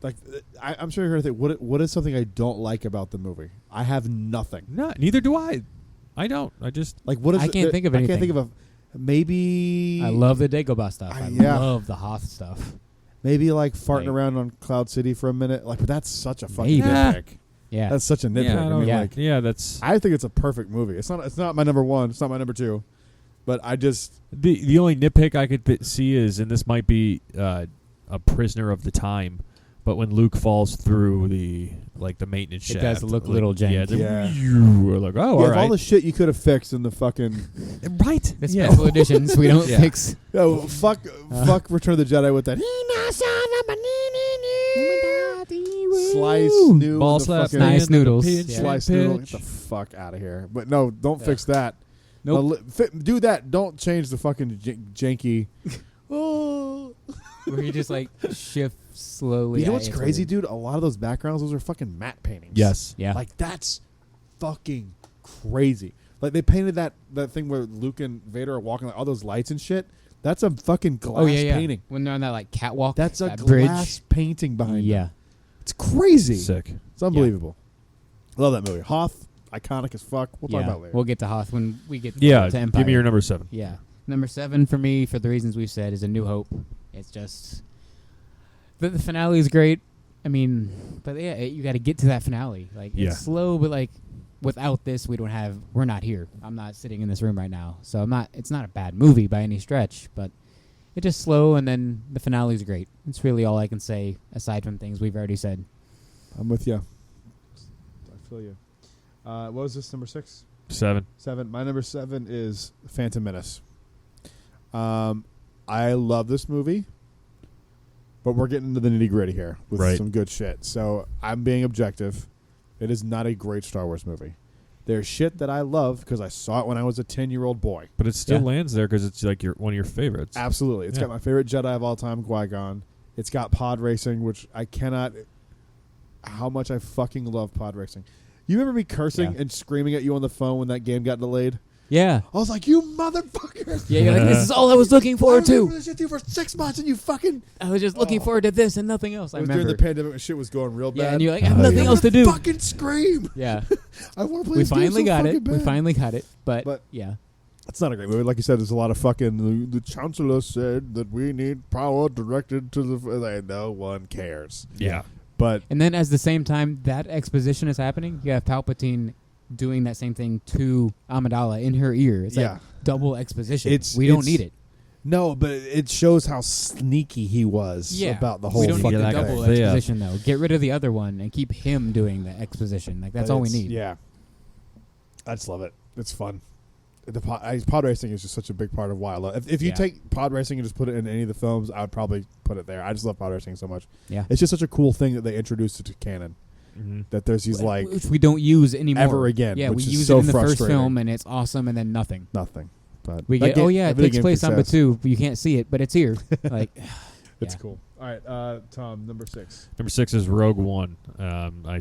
Like I'm sure you're gonna think, what is something I don't like about the movie? I have nothing. No, neither do I. I don't. I just Like what is? I can't think of anything. I can't think of maybe. I love the Dagobah stuff. I love the Hoth stuff. Maybe like farting around on Cloud City for a minute. Like, but that's such a fucking Maybe. nitpick. Yeah. That's such a nitpick. yeah, I don't- like, that's I think it's a perfect movie. It's not my number 1. It's not my number 2. But I just the only nitpick I could see is, and this might be a prisoner of the time, but when Luke falls through the maintenance shaft, It does look a little janky. Yeah. We're like, yeah, all of right, all the shit you could have fixed in the fucking right. The special editions we don't fix. fuck Return of the Jedi with that slice noodle, Ball the slap, fucking Nice noodles. slice noodle. Get the fuck out of here! But no, don't fix that. Nope. Do that. Don't change the fucking janky. Oh. Where you just like shift slowly. You know what's It's crazy, weird. dude? A lot of those backgrounds, those are fucking matte paintings. Yes. Yeah. Like that's fucking crazy. Like they painted that thing where Luke and Vader are walking, like all those lights and shit. That's a fucking glass painting. When they're on that like catwalk. That's a that glass bridge. painting behind Yeah. them. It's crazy. Sick. It's unbelievable. Love that movie. Hoth, iconic as fuck. We'll talk Yeah. about it later. We'll get to Hoth when we get Yeah. to Empire. Give me your number 7. Yeah. Number 7 for me, for the reasons we've said, is A New Hope. It's just... The finale is great. I mean, but yeah, you got to get to that finale. Like, Yeah. it's slow, but like, without this, we're not here. I'm not sitting in this room right now. So it's not a bad movie by any stretch, but it's just slow, and then the finale is great. It's really all I can say, aside from things we've already said. I'm with you. I feel you. What was this, number 6? 7. 7. My number 7 is Phantom Menace. I love this movie, but we're getting into the nitty-gritty here with some good shit. So I'm being objective. It is not a great Star Wars movie. There's shit that I love because I saw it when I was a 10-year-old boy. But it still lands there because it's like one of your favorites. Absolutely. It's got my favorite Jedi of all time, Qui-Gon. It's got pod racing, which I cannot... How much I fucking love pod racing. You remember me cursing and screaming at you on the phone when that game got delayed? Yeah. I was like, you motherfucker! Yeah, you're like, this is all I was looking forward I to. was this shit for 6 months and you fucking... I was just looking forward to this and nothing else. I It was remember. during the pandemic when shit was going real bad. Yeah, and you're like, I have nothing else to do. Fucking scream! Yeah. I want to play We this game finally so got fucking it. bad. We finally got it. But yeah. It's not a great movie. Like you said, there's a lot of fucking... The chancellor said that we need power directed to the... Like, no one cares. Yeah. But... And then at the same time that exposition is happening, you have Palpatine doing that same thing to Amidala in her ear. It's like double exposition. We don't need it. No, but it shows how sneaky he was about the whole we don't fucking need the like double a- exposition though. Get rid of the other one and keep him doing the exposition. Like that's all we need. Yeah, I just love it. It's fun. Pod racing is just such a big part of why I love. If you take pod racing and just put it in any of the films, I would probably put it there. I just love pod racing so much. Yeah, it's just such a cool thing that they introduced it to canon. Mm-hmm. That there's these which we don't use anymore ever again. Yeah, which we is use so it in the first frustrating. film and it's awesome, and then nothing. But We get it takes place on Batuu, but you can't see it, but it's here. Like, it's cool. All right, Tom, number 6. Number 6 is Rogue One. I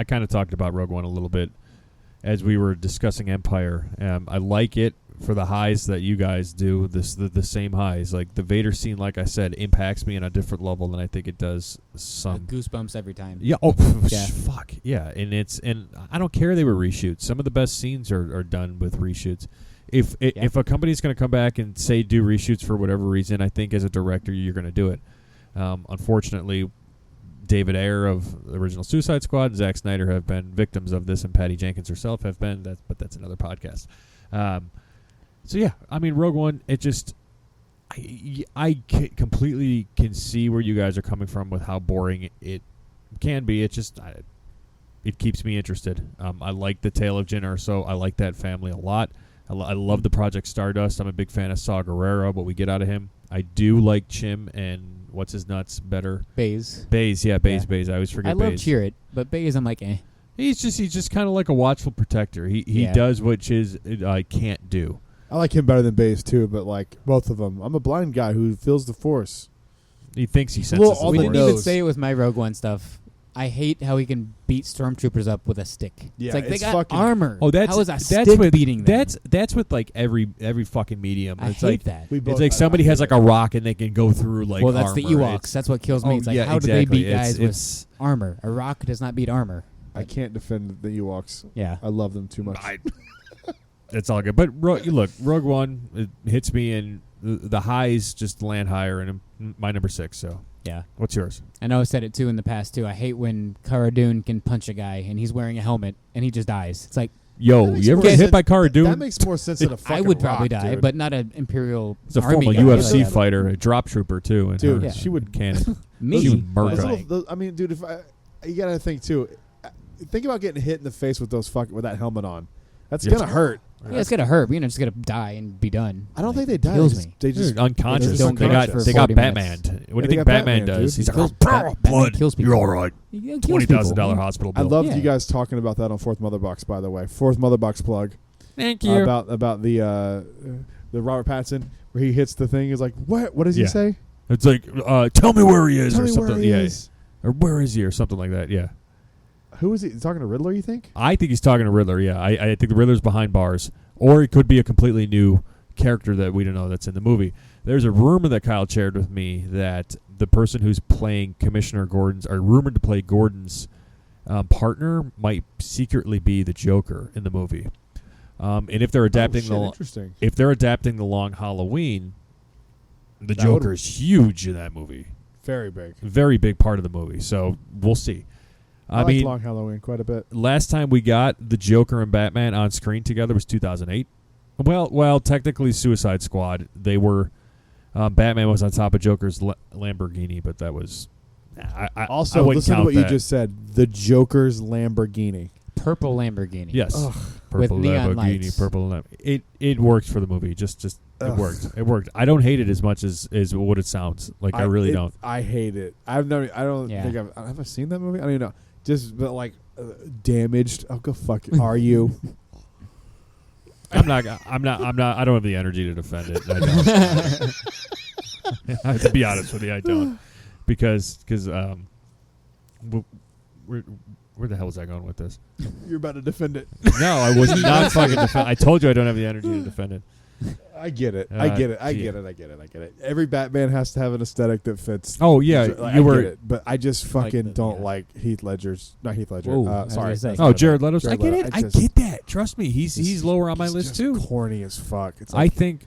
kind of talked about Rogue One a little bit as we were discussing Empire. I like it for the highs that you guys do. The same highs. Like the Vader scene, like I said, impacts me on a different level than I think it does some. Goosebumps every time. Yeah. Oh, Yeah. fuck. Yeah. And I don't care they were reshoots. Some of the best scenes are done with reshoots. If a company's going to come back and say do reshoots for whatever reason, I think as a director you're going to do it. Unfortunately, David Ayer of the original Suicide Squad and Zack Snyder have been victims of this, and Patty Jenkins herself have been. But that's another podcast. So yeah, I mean Rogue One. It just completely can see where you guys are coming from with how boring it can be. It just it keeps me interested. I like the tale of Jyn Erso. I like that family a lot. I love the Project Stardust. I'm a big fan of Saw Gerrera, what we get out of him. I do like Chim and what's his nuts better. Baze. Baze. I always forget. I love Baze. Cheer It, but Baze, I'm like, eh. He's just kind of like a watchful protector. He does what Chiz can't do. I like him better than Baze too, but like both of them. I'm a blind guy who feels the Force. He thinks he senses little the on We the Force. didn't even nose. say it with my Rogue One stuff. I hate how he can beat stormtroopers up with a stick. Yeah, it's like they it's got fucking- armor. Oh, that's how is a that's stick with beating them? that's with like every fucking medium. I It's hate like that. We both- it's like somebody has like a rock and they can go through like. Well, that's the armor. Ewoks. It's- That's what kills me. Oh, It's like, yeah, how do they exactly. beat guys It's with armor? A rock does not beat armor. I can't defend the Ewoks. Yeah. I love them too much. It's all good. But look, Rogue One it hits me, and the highs just land higher, and my number 6. So Yeah. what's yours? I know I said it too in the past too. I hate when Cara Dune can punch a guy and he's wearing a helmet and he just dies. It's like, Yo, That makes you ever more get hit sense- by Cara Dune? That makes more sense than a fucking I would probably rock, die, dude. but not an Imperial It's a Army former guy. UFC Yeah. fighter, a drop trooper too, and Dude, her she would- cannon. Me, She would murder. Those but, little- those- I mean, dude, you gotta think too. Think about getting hit in the face with with that helmet on. That's Yeah. gonna hurt. yeah, it's gonna hurt. You're just gonna die and be done. I don't Like, think they it die. kills me. They just They're unconscious. They They just got unconscious. they got 40 Batman. minutes. What do Yeah, you they think got Batman Batman, does? dude. He's He like, kills- oh, Batman blood. kills people. You're all right. He kills $20,000 people. hospital I bill. loved Yeah. you guys talking about that on Fourth Mother Box. By the way, Fourth Mother Box plug Thank you. about the Robert Pattinson where he hits the thing. He's like, what? What does he Yeah. say? It's like, tell me where he is, Tell or me something. where he yeah, is. or where is he, or something like that. Yeah, Who is he talking to? Riddler? You think? I think he's talking to Riddler. Yeah, I think the Riddler's behind bars, or it could be a completely new character that we don't know that's in the movie. There's a rumor that Kyle shared with me that the person who's playing Commissioner Gordon's, or rumored to play Gordon's partner, might secretly be the Joker in the movie. And if they're adapting Interesting. if they're adapting the Long Halloween, the That Joker would- is huge in that movie. Very big. Very big part of the movie. So we'll see. I I mean, liked Long Halloween quite a bit. last time we got the Joker and Batman on screen together was 2008. Well, technically Suicide Squad. They were Batman was on top of Joker's Lamborghini, but that was I Also, wouldn't listen to count what you that. just said. The Joker's Lamborghini. Purple Lamborghini. Yes, Ugh. With purple neon Lamborghini, lights. purple It works for the movie. Just it Ugh. worked. It worked. I don't hate it as much as what it sounds like. I really don't. I hate it. I don't Yeah. think have I seen that movie? I don't even know. But like damaged. Oh, go fuck it. Are you? I'm not. I don't have the energy to defend it. I don't. To be honest with you, I don't, because where the hell was I going with this? You're about to defend it. No, I was not fucking defend. I told you I don't have the energy to defend it. I get it. I get it. I get it. I get it. I get it. Every Batman has to have an aesthetic that fits. Oh yeah, Like, you I were. get it, but I just fucking the- don't yeah. like Heath Ledger's. Not Heath Ledger. Whoa, I was Sorry. gonna say. that's Oh, not Jared bad. Leto's. I get it. I get that. Trust me, he's lower on my he's list just too. Corny as fuck. It's I like, think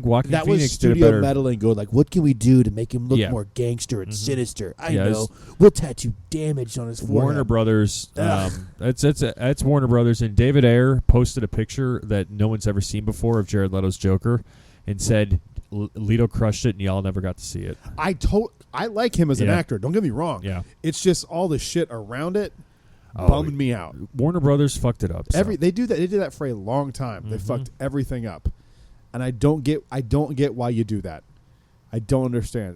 Joaquin that Phoenix was did a studio better. meddling. Go like, what can we do to make him look Yeah. more gangster and Mhm. sinister? I Yeah, know. We'll tattoo damage on his forehead. Warner Brothers. Ugh. That's Warner Brothers, and David Ayer posted a picture that no one's ever seen before of Jared Leto's Joker, and said Leto crushed it, and y'all never got to see it. I like him as an Yeah. actor. Don't get me wrong. Yeah. It's just all the shit around it Oh, bummed me out. Warner Brothers fucked it up. So. They did that for a long time. They Mhm. fucked everything up, and I don't get why you do that. I don't understand.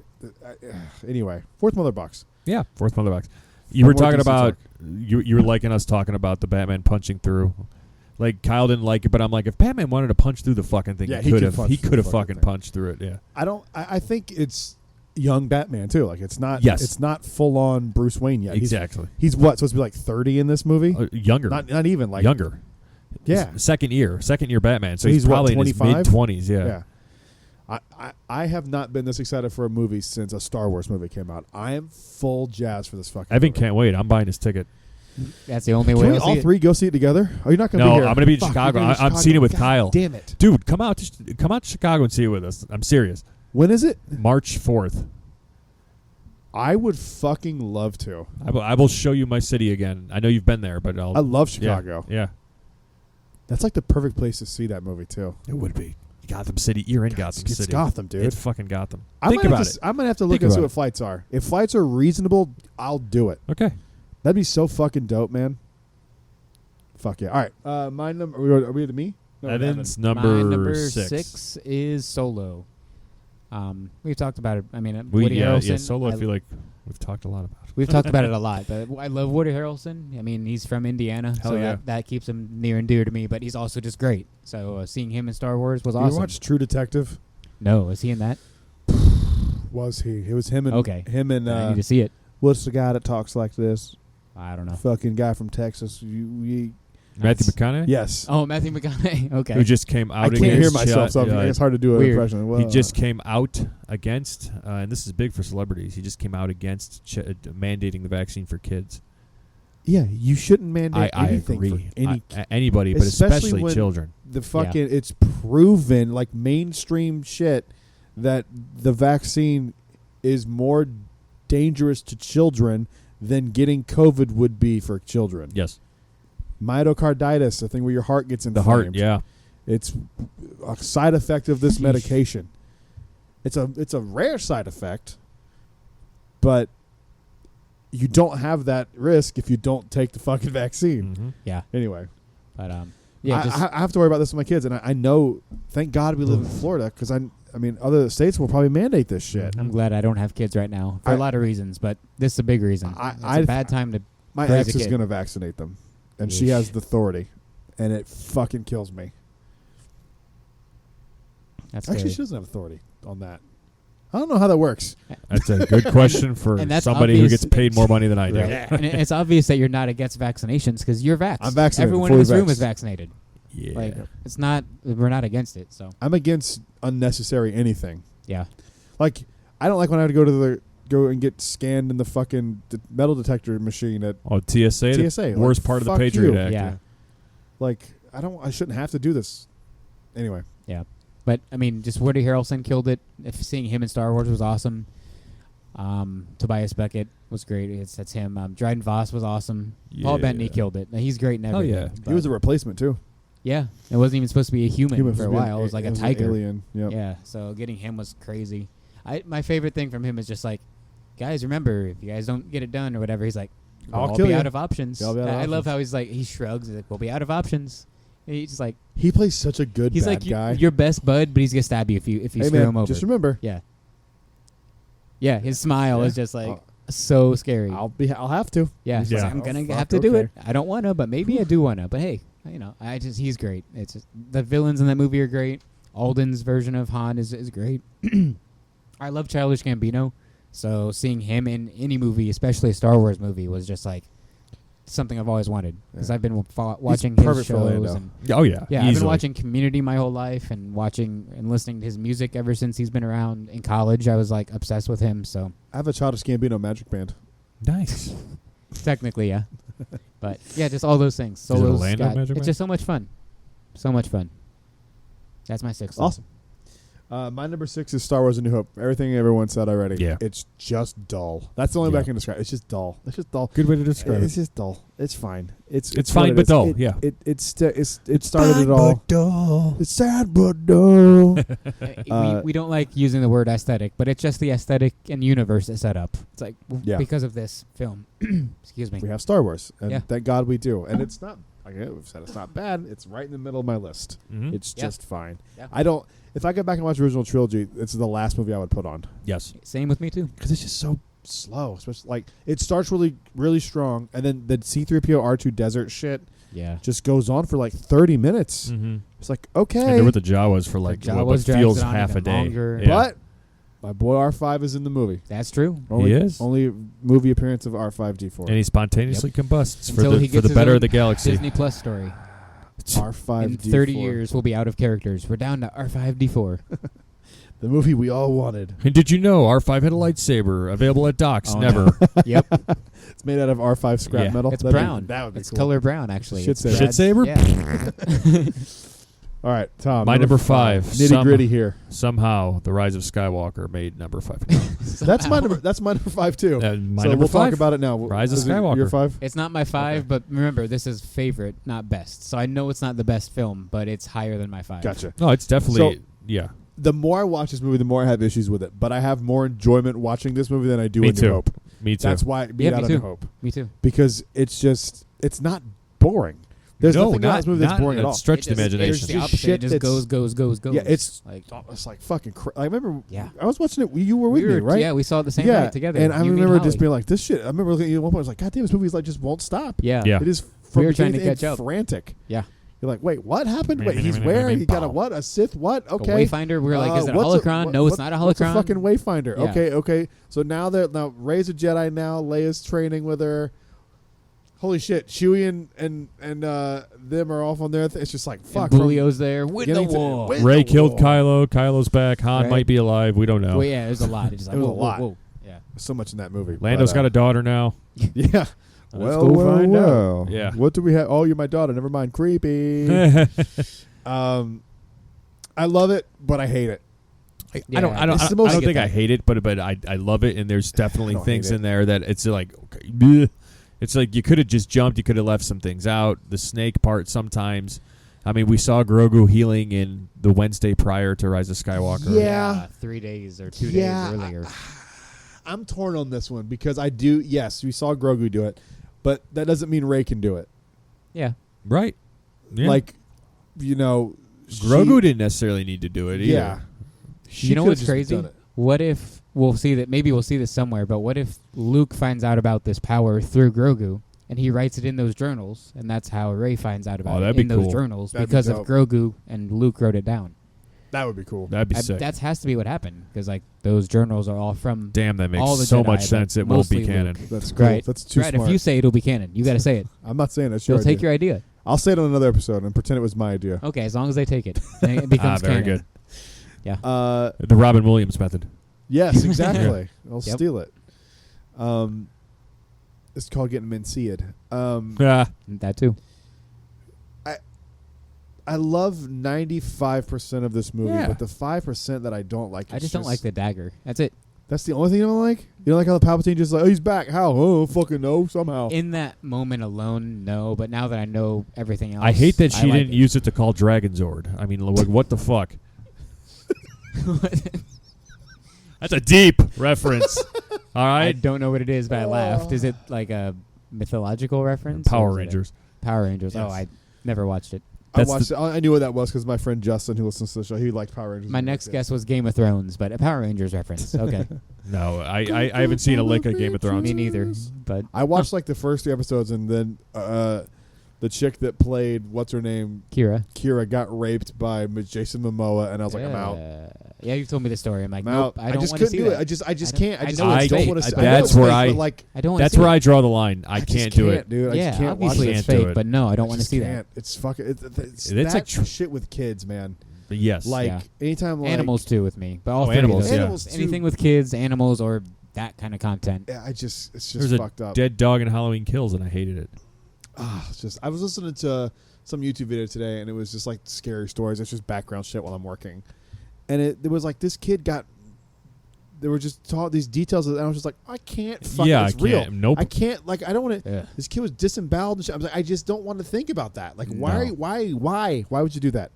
Anyway, fourth mother box. Yeah, fourth mother box. You were more talking DC about you were liking us talking about the Batman punching through. Like Kyle didn't like it, but I'm like, if Batman wanted to punch through the fucking thing, Yeah, he could have. He through could have the fucking thing. punched through it. Yeah. I think it's young Batman too. Like it's not. Yes. It's not full on Bruce Wayne yet. Exactly. He's what, supposed to be like 30 in this movie? Younger. Not even like younger. Yeah. Second year Batman. So So he's he's what, probably in his 25? mid-20s. Yeah. Yeah. I have not been this excited for a movie since a Star Wars movie came out. I am full jazz for this fucking Evan movie. can't wait. I'm buying his ticket. That's the only way Can we I'll see all it. three go see it together? Are you not going to No, be here? I'm gonna be in Fuck, Chicago. you're gonna be I'm seeing it with God Kyle. Damn it. Dude, come out to Chicago and see it with us. I'm serious. When is it? March 4th. I would fucking love to. I will show you my city again. I know you've been there, but I'll. I love yeah, Chicago. Yeah. That's like the perfect place to see that movie too. It would be. Gotham City. You're in Gotham It's City. Gotham, dude. It's fucking Gotham. I Think might about have it. to, I'm gonna have to look Think and see about what it. flights are. If flights are reasonable, I'll do it. Okay. That'd be so fucking dope, man. Fuck yeah! All right, my number. Are we to me? No, Evan's My number number 6. 6 is Solo. We've talked about it. I mean, We, Woody yeah, Harrelson. Solo, I feel like we've talked a lot about it. We've talked about it a lot, but I love Woody Harrelson. I mean, he's from Indiana, Hell so yeah. that keeps him near and dear to me. But he's also just great. So seeing him in Star Wars was You awesome. watch True Detective? No, was he in that? Was he? It was him and Okay. him and I need to see it. what's the guy that talks like this? I don't know. Fucking guy from Texas. Matthew McConaughey? Yes. Oh, Matthew McConaughey. Okay. Who just came out I can't against hear myself, so it's hard to do an Weird. impression. Well, he just came out against, and this is big for celebrities, he just came out against mandating the vaccine for kids. yeah, you shouldn't mandate I anything agree. for any Anybody, but especially when children. the fucking it's proven like mainstream shit that the vaccine is more dangerous to children than getting COVID would be for children. Yes. Myocarditis, the thing where your heart gets The inflamed. heart, yeah. It's a side effect of this Sheesh. medication. It's a rare side effect, but you don't have that risk if you don't take the fucking vaccine. Mm-hmm. Yeah. Anyway, But yeah. I have to worry about this with my kids, and I know. Thank God we live in Florida, because I mean, other states will probably mandate this shit. I'm glad I don't have kids right now for a lot of reasons, but this is a big reason. It's a bad time to. My raise ex a is kid. going to vaccinate them, and she Yeesh. has the authority, and it fucking kills me. That's Actually, scary. she doesn't have authority on that. I don't know how that works. That's a good question for And that's somebody who obvious. gets paid more money than I do. Right. And it's obvious that you're not against vaccinations because you're vaxxed. I'm vaccinated, Everyone fully in this room vaxxed. is vaccinated. Yeah. Like it's not. We're not against it. So I'm against unnecessary anything. yeah. Like, I don't like when I have to go and get scanned in the fucking metal detector machine at Oh, TSA? The TSA. worst Like, part of the fuck Patriot you. Act. Yeah. like I shouldn't have to do this. Anyway, Yeah. But I mean, just Woody Harrelson killed it. Seeing him in Star Wars was awesome. Tobias Beckett was great. That's him. Dryden Voss was awesome. Paul Yeah. Bettany killed it. Now, he's great in Hell everything. yeah. he was a replacement too. Yeah. It wasn't even supposed to be a human for a was while. It was like a an tiger. alien. Yep. Yeah. So getting him was crazy. My favorite thing from him is just like, guys, remember, if you guys don't get it done or whatever, he's like, I'll I'll kill be you. out of options. I'll be out of I love options. how he's like, he shrugs. He's like, we'll be out of options. And he's just like, He plays such a good he's bad like guy. your best bud, but he's gonna stab you if you hey screw man, him over. just remember, Yeah. Yeah, his smile Yeah. is just like so scary. I'll have to. yeah, He's he's Yeah. like, I'm Oh, gonna fuck, have to do okay. it. I don't wanna, but maybe I do wanna. But hey, he's great. It's just, the villains in that movie are great. Alden's version of Han is great. I love Childish Gambino, so seeing him in any movie, especially a Star Wars movie, was just like something I've always wanted because Yeah. I've been watching his perfect for shows Lando. and Oh, yeah. yeah, I've been easily. watching Community my whole life and watching and listening to his music ever since he's been around. In college, I was like obsessed with him. So I have a Childish Gambino magic band. Nice. technically, yeah. But yeah, just all those things. it a Solo's Lando got, Magic it's Man? just so much fun. So much fun. That's my 6th. Awesome. My number 6 is Star Wars: A New Hope. Everything everyone said already. Yeah. It's just dull. That's the only way I Yeah. can describe it. It's just dull. It's just dull. Good way to describe It's it. just dull. It's fine. It's fine, what but is. dull. It, Yeah. It started it all. dull. It's sad but dull. We don't like using the word aesthetic, but it's just the aesthetic and universe that's set up. It's like Yeah. because of this film. Excuse me. We have Star Wars, and Yeah. thank God we do. And it's not. Like I've said, it's not bad. It's right in the middle of my list. Mhm. It's Yeah. just fine. Yeah. I don't. If I go back and watch the original trilogy, it's the last movie I would put on Yes. Same with me too. because it's just so slow. Especially like it starts really, really strong, and then the C-3PO R2 desert shit Yeah. just goes on for like 30 minutes. Mm-hmm. It's like okay, And there were the Jawas for like Jawas what drags feels it on half a even day. longer. Yeah. but my boy R5 is in the movie. That's true. Only, is? only movie appearance of R5D4. And he spontaneously combusts Until he for gets the his better own of the galaxy. Disney Plus story. R5D4. In 30 years, we'll be out of characters. We're down to R5D4. the movie we all wanted. And did you know R5 had a lightsaber available at docks? Oh, Never. Yep. It's made out of R5 scrap Yeah. metal. It's That'd be- brown. that would be It's cool. color brown, actually. Shit It's saber. Shit red. saber? Yeah. All right, Tom. My number 5. Nitty gritty here. Somehow, The Rise of Skywalker made number 5. That's my number. That's my number 5 too. My so number we'll 5. talk about it now. Rise of Is it Skywalker. Your 5. It's not my 5, Okay. but remember, this is favorite, not best. So I know it's not the best film, but it's higher than my 5. Gotcha. No, it's definitely yeah. The more I watch this movie, the more I have issues with it. But I have more enjoyment watching this movie than I do Me in New too. Hope. Me too. That's why it beat Yeah, out me of New too. Hope Me too. because it's not boring. There's no, nothing about this movie that's not boring at all. stretch the It's imagination. the There's opposite. shit It just that's- goes. Yeah, it's like It's like fucking. I remember. Yeah. I was watching it. You were with me, right? Yeah, we saw it the same yeah, night together. and I You, me, remember and just Holly. being like, "This shit." I remember looking at you at one point. I was like, "God damn, this movie like just won't stop." Yeah. Yeah. It is. From We were trying to beginning catch up. Frantic. Yeah. You're like, wait, what happened? Wait, he's where? He got a what? A Sith? What? Okay. A Wayfinder. We were like, is it a what's holocron? No, it's not a holocron. What's a fucking Wayfinder? Yeah. Okay. So now Rey's a Jedi now. Leia's training with her. Holy shit, Chewie and them are off on their. It's just like fuck. And Bulio's there with the getting to- war. with Ray the killed war. Kylo. Kylo's back. Han Right. might be alive. We don't know. Well, yeah, there's a lot. It's just like, It was whoa, a lot. Whoa. Yeah. So much in that movie. Lando's got a daughter now. Yeah. Let's go find out. Yeah. What do we have? Oh, you're my daughter. Never mind. Creepy. I love it, but I hate it. I don't This is the most- think I hate it, but I love it, and there's definitely don't things hate it. in there that it's like okay, bleh. It's like you could have just jumped, you could have left some things out. The snake part sometimes. I mean, we saw Grogu healing in the Wednesday prior to Rise of Skywalker. Yeah. 3 days or 2 Yeah, days earlier. I'm torn on this one because I do. Yes, we saw Grogu do it, but that doesn't mean Rey can do it. Yeah. Right. Yeah. Like, Grogu didn't necessarily need to do it either. Yeah. You know could've what's just crazy? done it. What if we'll see that? Maybe we'll see this somewhere. But what if Luke finds out about this power through Grogu, and he writes it in those journals, and that's how Rey finds out about it that'd be in those cool. journals That'd be because of dope. Grogu and Luke wrote it down. That would be cool. That'd be sick. That has to be what happened because like those journals are all from. Damn, that makes all the so Jedi, much but sense. It won't be mostly canon. Luke. That's cool. Right. That's too Right. smart. If you say it'll be canon, you got to say it. I'm not saying that's They'll your take idea. your idea. I'll say it on another episode and pretend it was my idea. Okay, as long as they take it, then it becomes very canon. good. Yeah. The Robin Williams method. Yes, exactly. I'll Yep. steal it. It's called getting Mencia'd. Yeah. That too. I love 95% of this movie, Yeah. but the 5% that I don't like, I just don't like the dagger. That's it. That's the only thing I don't like. You don't like how the Palpatine just like, oh, he's back. How? Oh, fucking no. Somehow. In that moment alone, no. But now that I know everything else, I hate that she like didn't it. use it to call Dragon Zord. I mean, what the fuck? That's a deep reference. All I right. don't know what it is, but I laughed. Is it like a mythological reference? Power or is it a- Rangers. Power Rangers. Yes. Oh, I never watched it. I That's watched it. I knew what that was because my friend Justin, who listens to the show, he liked Power Rangers. My next guess was Game of Thrones, but a Power Rangers reference. Okay. No, I haven't seen a lick of Game of Thrones. Me neither. But I watched like the first 3 episodes, and then the chick that played what's her name, Kira. got raped by Jason Momoa, and I was like, I'm out. Yeah, you've told me the story. I'm like, I'm nope, out. I don't just want to couldn't see do that. it. I just I can't. I don't- just I know it's don't fake. want to. That's where I- like. I don't want to That's see where it. I draw the line. I just can't do can't, it. dude. I Yeah, just can't watch obviously it. it's Can't do fake, it. but no, I don't I want to just see can't. that. It's fucking. It's It's that like shit with kids, man. But yes. Like Yeah. anytime, like, Animals too with me, but all Oh, three animals, of those. yeah. Animals too. Anything with kids, animals, or that kind of content. Yeah, it's just There's a fucked up. dead dog in Halloween Kills, and I hated it. It's just. I was listening to some YouTube video today, and it was just like scary stories. It's just background shit while I'm working, and it was like this kid got. They were just taught these details, and I was just like, I can't. Fucking, Yeah, it's I can't. real. Nope. I can't. Like, I don't want to. Yeah. This kid was disemboweled and shit. I was like, I just don't want to think about that. Like, No. why would you do that?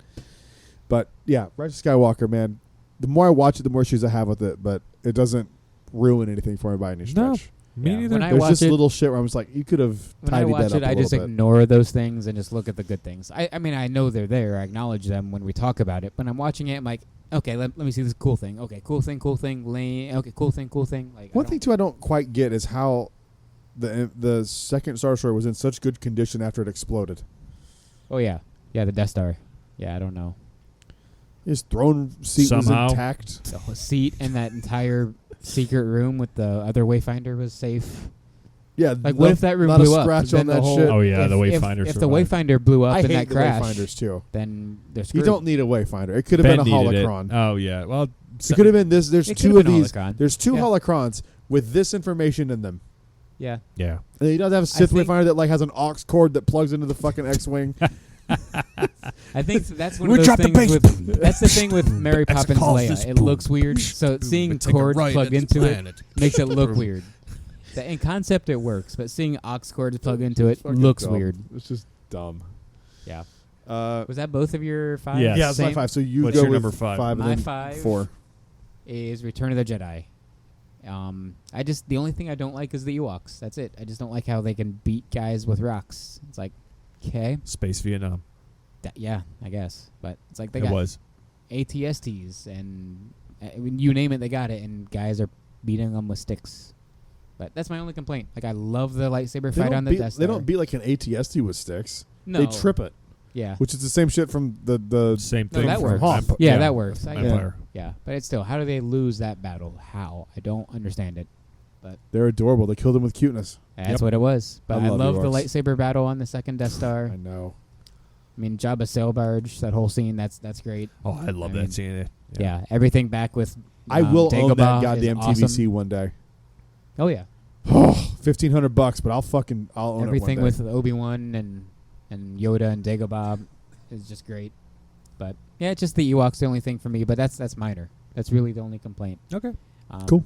But yeah, Rise of Skywalker, man. The more I watch it, the more issues I have with it. But it doesn't ruin anything for me by any No. stretch. Me Yeah, neither. when I There's watch just it- little shit where I'm just like, you could have When I tidied watch that up it, a I just little bit. ignore those things and just look at the good things. I mean, I know they're there. I acknowledge them when we talk about it. But I'm watching it, I'm like, okay, let me see this cool thing. Okay, cool thing. Okay, cool thing. Like One thing too I don't quite get is how the second Star Destroyer was in such good condition after it exploded. Oh yeah, the Death Star. Yeah, I don't know. His throne seat Somehow. was intact. The whole seat in that entire secret room with the other Wayfinder was safe. Yeah, Like, what if that room not blew a up? scratch Then on the that whole- shit. Oh yeah, the If Wayfinder. the survived. Wayfinder blew up I in hate that the crash, Wayfinders too. then they're You screwed. don't need a Wayfinder. It could have Ben been a needed it. holocron. Oh yeah. Well, It could have been this. There's It two could've of been a these. holocron. There's two Yeah. holocrons with this information in them. Yeah. Yeah. And he does have a Sith think- Wayfinder that like has an aux cord that plugs into the fucking X-wing. I think that's one We of those dropped the things base. with. That's the thing with Mary Poppins calls Leia. this It boom. looks weird. So seeing cords plugged into it makes it look weird. In concept, it works, but seeing aux cords plug into it Fucking looks dumb. weird. It's just dumb. Yeah. Uh, Was that both of your five? Yes. yeah, it's my Same? 5. So you What's go your with number 5? and My then 5 4. is Return of the Jedi. The only thing I don't like is the Ewoks. That's it. I just don't like how they can beat guys with rocks. It's like, okay, Space Vietnam. yeah, I guess, but it's like they It got was. ATSTs and when you name it, they got it, and guys are beating them with sticks. But that's my only complaint. Like, I love the lightsaber fight on the Death Star. They don't beat like an ATST with sticks. No. They trip it, Yeah. which is the same shit from the Same No, thing. that from works. Emp- Yeah, that works. I get it. Empire. Yeah, but it's still, how do they lose that battle? How? I don't understand it. They're adorable. They killed them with cuteness. That's Yep. what it was. But I love the Ewoks. lightsaber battle on the second Death Star. I know. I mean, Jabba's sail barge, that whole scene, that's great. Oh, I love I that mean, scene. Yeah, everything back with I will own Dagobah that is goddamn awesome. TVC one day. Oh yeah, $1,500, but I'll own everything it one day. with Obi-Wan and Yoda and Dagobah is just great. But yeah, it's just the Ewoks the only thing for me. But that's minor. That's really the only complaint. Okay. Cool.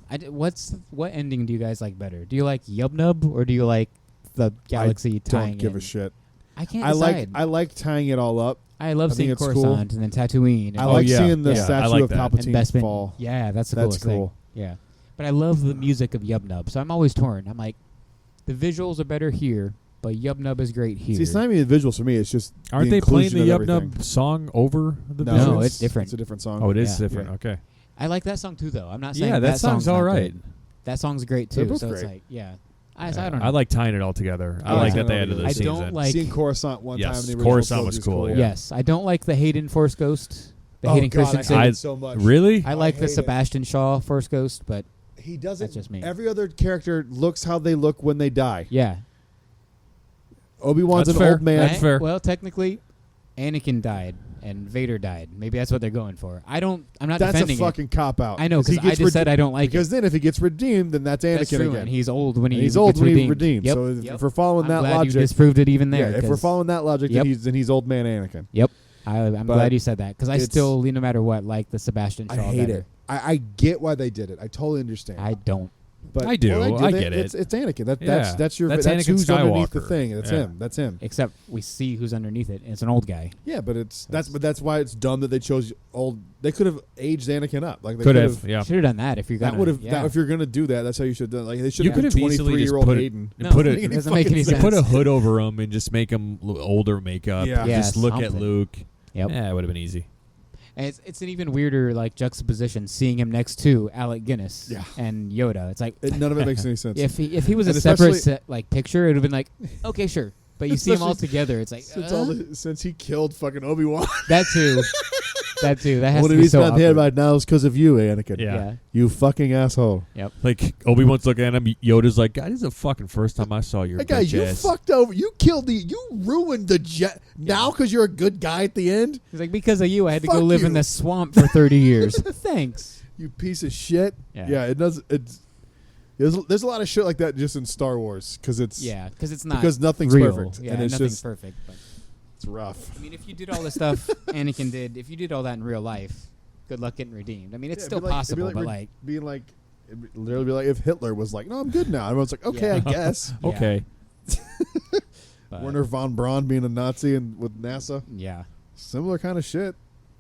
What ending do you guys like better? Do you like Yub Nub or do you like the galaxy tying? Don't give in? a shit. I can't I decide. like tying it all up. I love I think seeing it's Coruscant cool. and then Tatooine. And I all like yeah. seeing the Yeah, I statue like of that. and Palpatine Bespin. fall. Yeah, that's the That's coolest cool. thing. Yeah, but I love the music of Yub Nub, so I'm always torn. I'm like, the visuals are better here, but Yub Nub is great here. See, it's not even the visuals for me. It's just Aren't the they playing the inclusion Yub of everything. Nub song over the No, No, visuals? it's different. It's a different song. Oh, it is Yeah. different. Yeah. Okay. I like that song too, though. I'm not saying Yeah, that song's not all right. good. That song's great They're too. both So it's great. like, yeah, I don't know. I like tying it all together. I Yeah. like that they added I those I scenes don't in. like- Seeing Coruscant one Yes, time in the original Coruscant trilogy was is cool, yeah. Yes, I don't like the Hayden Force Ghost. The Oh, Hayden God, I Christensen. hate it so much. Really? I like I the hate it. Sebastian Shaw Force Ghost, but He doesn't. That's just me. Every other character looks how they look when they die. yeah. Obi-Wan's That's an fair. old man. That's fair. Well, technically, Anakin died and Vader died. Maybe that's what they're going for. I'm not That's a defending fucking cop out. I know, 'cause I just said I don't like because then if he gets redeemed, then that's Anakin That's true, again. and he's old when And he he's old gets when he's redeemed. redeemed. Yep. So if we're following I'm that glad logic, you disproved it even there. yeah, if we're 'cause following that logic, Yep. then he's old man Anakin. I'm But glad you said that because I it's- still, no matter what, like the Sebastian Shaw I hate better. it. I get why they did it. I totally understand. I don't. But I do. I get it. It's Anakin. That's Yeah. that's your That's that's Anakin who's underneath the Skywalker. thing. That's Yeah. him. That's him. Except we see who's underneath it, and it's an old guy. Yeah, but that's why it's dumb that they chose old. They could have aged Anakin up. Like they Could have. Yeah. Should have done that if you're gonna. That would have. Yeah. If you're gonna do that, that's how you should have done. Like they should You have could been have easily just 23-year-old put it- Hayden. No, put it it. doesn't make any You sense. put a hood over him and just make him older makeup. Yeah. Yeah, Just look at something. Luke. Yep. Yeah, it would have been easy. And it's an even weirder like juxtaposition seeing him next to Alec Guinness Yeah. and Yoda. It's like None of it makes any sense. if he was And a separate especially- picture, it would have been like okay, sure. But you see them all Especially together. It's like since he killed fucking Obi-Wan. that too. That too. That has What to if be he's so not here awkward. right now is because of you, Anakin. Yeah. You fucking asshole. Like Obi-Wan's looking at him. Yoda's like, "God, this is the fucking first time I saw your That guy, bitch you ass." fucked over. You killed you ruined the jet. Now because you're a good guy at the end, He's like, because of you, I had to go Fuck live in you. the swamp for 30 years. Thanks. you piece of shit. Yeah. It does. There's a lot of shit like that just in Star Wars because it's Yeah, because it's not because nothing's real. perfect Yeah, and it's nothing's just perfect. But it's rough. I mean, if you did all the stuff Anakin did, if you did all that in real life, good luck getting redeemed. I mean, it's Yeah, still it'd be possible, it'd be but like being like, it'd literally be like if Hitler was like, no, I'm good now. Everyone's like, okay, Yeah. I guess. Yeah. Okay. but, Werner von Braun being a Nazi and with NASA, yeah. similar kind of shit.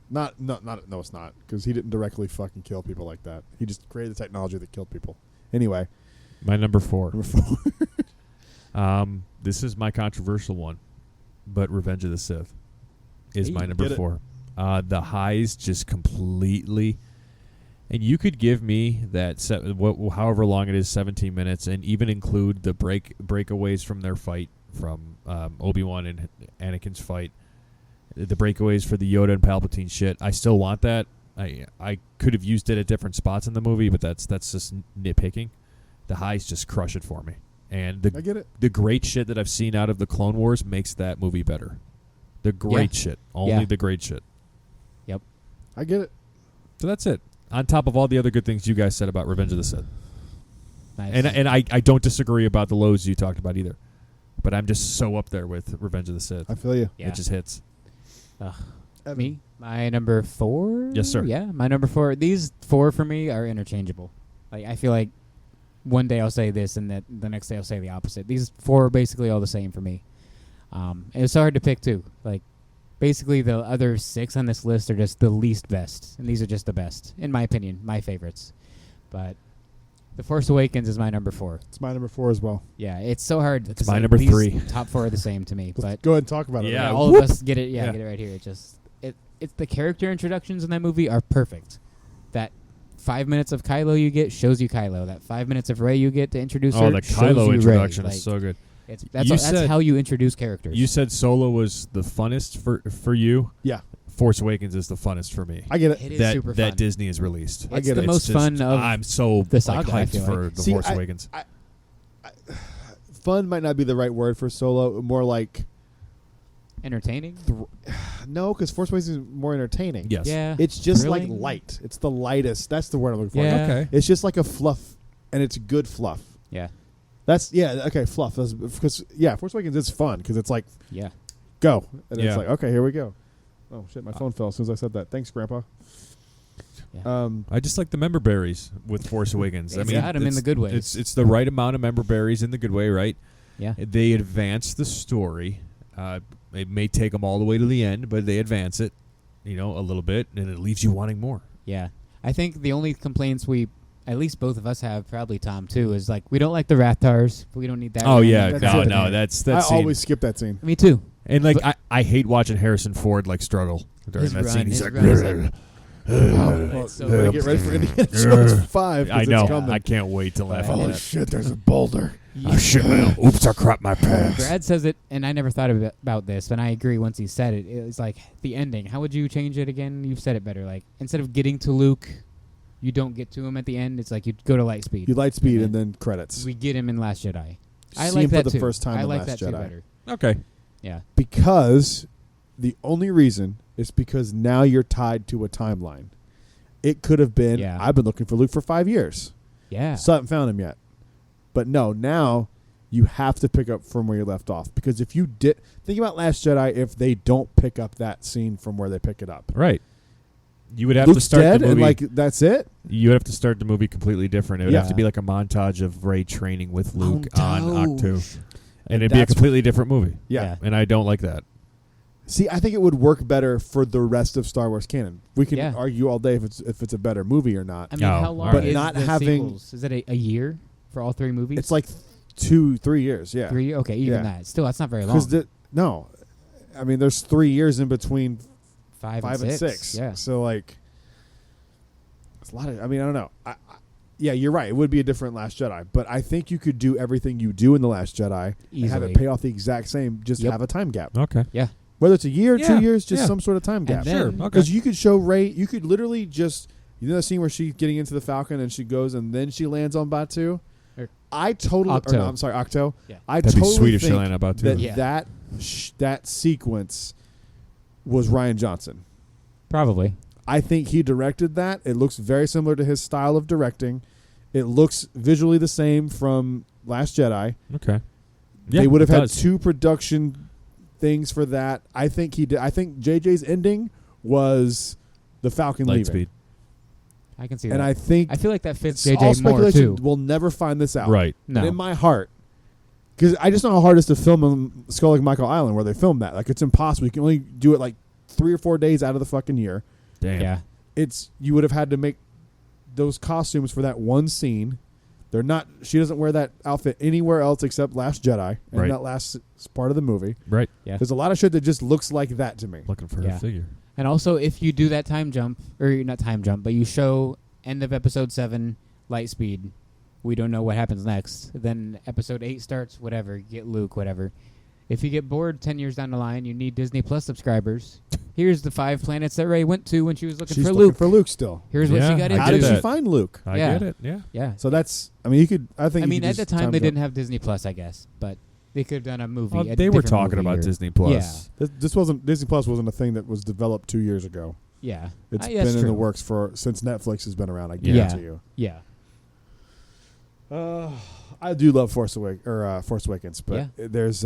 No, it's not, because he didn't directly fucking kill people like that. He just created the technology that killed people. Anyway, My number 4. number 4. This is my controversial one, but Revenge of the Sith is Hey, my number get it. 4. The highs just completely, and you could give me that however long it is, 17 minutes, and even include the breakaways from their fight, from Obi-Wan and Anakin's fight, the breakaways for the Yoda and Palpatine shit. I still want that. I could have used it at different spots in the movie, but that's just nitpicking. The highs just crush it for me. And I get it. the great shit that I've seen out of the Clone Wars makes that movie better. The great shit. Only Yeah. the great shit. I get it. So that's it. On top of all the other good things you guys said about Revenge of the Sith. Nice. And I don't disagree about the lows you talked about either. But I'm just so up there with Revenge of the Sith. I feel you. yeah. It just hits. Evan. Me? My number 4? Yes, sir. Yeah, my number 4. These 4 for me are interchangeable. Like, I feel like one day I'll say this and the next day I'll say the opposite. These 4 are basically all the same for me. It was so hard to pick, too. Like, basically the other 6 on this list are just the least best. And these are just the best, in my opinion, my favorites. But The Force Awakens is my number 4. It's my number 4 as well. Yeah, it's so hard. It's 'cause, my like, number these 3. Top 4 are the same to me. But Go ahead and talk about it. Yeah. all whoop. of us get it. Yeah. Get it right here. It's the character introductions in that movie are perfect. That 5 minutes of Kylo you get shows you Kylo. That 5 minutes of Rey you get to introduce her. Oh, the shows Kylo you introduction Rey. is so good. That's You said- how you introduce characters. You said Solo was the funnest for you. Yeah, Force Awakens is the funnest for me. I get it. it is that super that fun. Disney has released. I It's get the it. most fun of I'm so the saga, I hyped feel for like. the See, Force I- Awakens. Fun might not be the right word for Solo. More like entertaining. no, because Force Awakens is more entertaining. Yes. Yeah, It's just like thrilling. light. It's the lightest. That's the word I'm looking for. Yeah. Okay. It's just like a fluff, and it's good fluff. Yeah, Okay, fluff. Because Force Awakens is fun because it's like yeah. go, and Yeah. it's like okay, here we go. Oh shit, my phone fell as soon as I said that. Thanks, Grandpa. Yeah. I just like the member berries with Force Awakens. It's I mean, got 'em in the good ways. It's the right amount of member berries in the good way, right? Yeah. They advance the story. It may take them all the way to the end, but they advance it, a little bit, and it leaves you wanting more. Yeah. I think the only complaints at least both of us have, probably Tom too, is like we don't like the Rathars. We don't need that. Oh yeah, That's no, it. no, that's I scene. always skip that scene. Me too. And like But- I hate watching Harrison Ford like struggle during His that run, scene. He's his like, run is like- Well, so better good. get ready for Indiana Jones 5. 'cause I it's know. coming. I can't wait to laugh at Holy that. shit! There's a boulder. Oh shit! Oops! I crapped my pants. Brad says it, and I never thought about this, but I agree once he said it. It's like the ending. How would you change it again? You've said it better. Like, instead of getting to Luke, you don't get to him at the end. It's like you go to light speed. You light speed and then credits. We get him in Last Jedi. I See like him for that the too. first time I in like Last that too Jedi. better. Okay. Yeah. Because the only reason is because now you're tied to a timeline. It could have been, Yeah. I've been looking for Luke for 5 years. Yeah. Still haven't found him yet. But no, now you have to pick up from where you left off. Because if you did, think about Last Jedi, if they don't pick up that scene from where they pick it up. Right. You would have Luke's to start dead the movie. and like, that's it? You would have to start the movie completely different. It would have Yeah. to be like a montage of Rey training with Luke on Montage. Octo. And it'd be a that's- completely different movie. Yeah. And I don't like that. See, I think it would work better for the rest of Star Wars canon. We can Yeah. argue all day if it's a better movie or not. I mean, No, how long but is not the having- sequels? Is it a year for all 3 movies? It's like 2-3 years, yeah. 3? Okay, even Yeah. that. Still, that's not very long. Because no, I mean, there's 3 years in between 5 5 and 6. Yeah. So like, it's a lot of. I mean, I don't know. Yeah, you're right. It would be a different Last Jedi, but I think you could do everything you do in the Last Jedi and have Easily. it pay off the exact same. Just Yep. have a time gap, Okay. Yeah. whether it's a year, Yeah, 2 years, just yeah. some sort of time gap. then- Sure. Okay. Because you could show Rey. You could literally just the scene where she's getting into the Falcon and she goes and then she lands on Batu. Or I totally. Or Octo. no, I'm sorry, Octo. Yeah. I That'd totally be sweet if she think landed about that too. Yeah. that sequence was Rian Johnson. Probably. I think he directed that. It looks very similar to his style of directing. It looks visually the same from Last Jedi. Okay. They would have it had does. 2 production things for that. I think he did. I think JJ's ending was the Falcon leaving. Lightspeed. I can see And that. I think I feel like that fits all JJ more speculation. too. We'll never find this out. Right. No. But in my heart, because I just know how hard it is to film on Skull Michael Island where they filmed that. Like, it's impossible. You can only do it like 3 or 4 days out of the fucking year. Damn. Yeah. You would have had to make those costumes for that one scene. They're not. She doesn't wear that outfit anywhere else except Last Jedi and Right. that last part of the movie. Right. Yeah. There's a lot of shit that just looks like that to me. Looking for Yeah. a figure. And also, if you do that time jump, or not time jump, but you show end of episode 7, light speed, we don't know what happens next. Then episode 8 starts, whatever, you get Luke, whatever. If you get bored 10 years down the line, you need Disney Plus subscribers. Here's the 5 planets that Rey went to when she was looking She's for looking Luke. for Luke still. Here's what Yeah, she got I into. How did get she that. find Luke? I Yeah. get it. Yeah. Yeah. So that's. I mean, you could. I think. I you mean, could at the just time, time they jump. didn't have Disney Plus, I guess. But they could have done a movie. Well, a they were different talking movie about or- Disney Plus. This wasn't Disney Plus wasn't a thing that was developed 2 years ago. Yeah. It's That's been in true. the works since Netflix has been around. I Yeah. guarantee you. Yeah. I do love Force Awakens, but Yeah. there's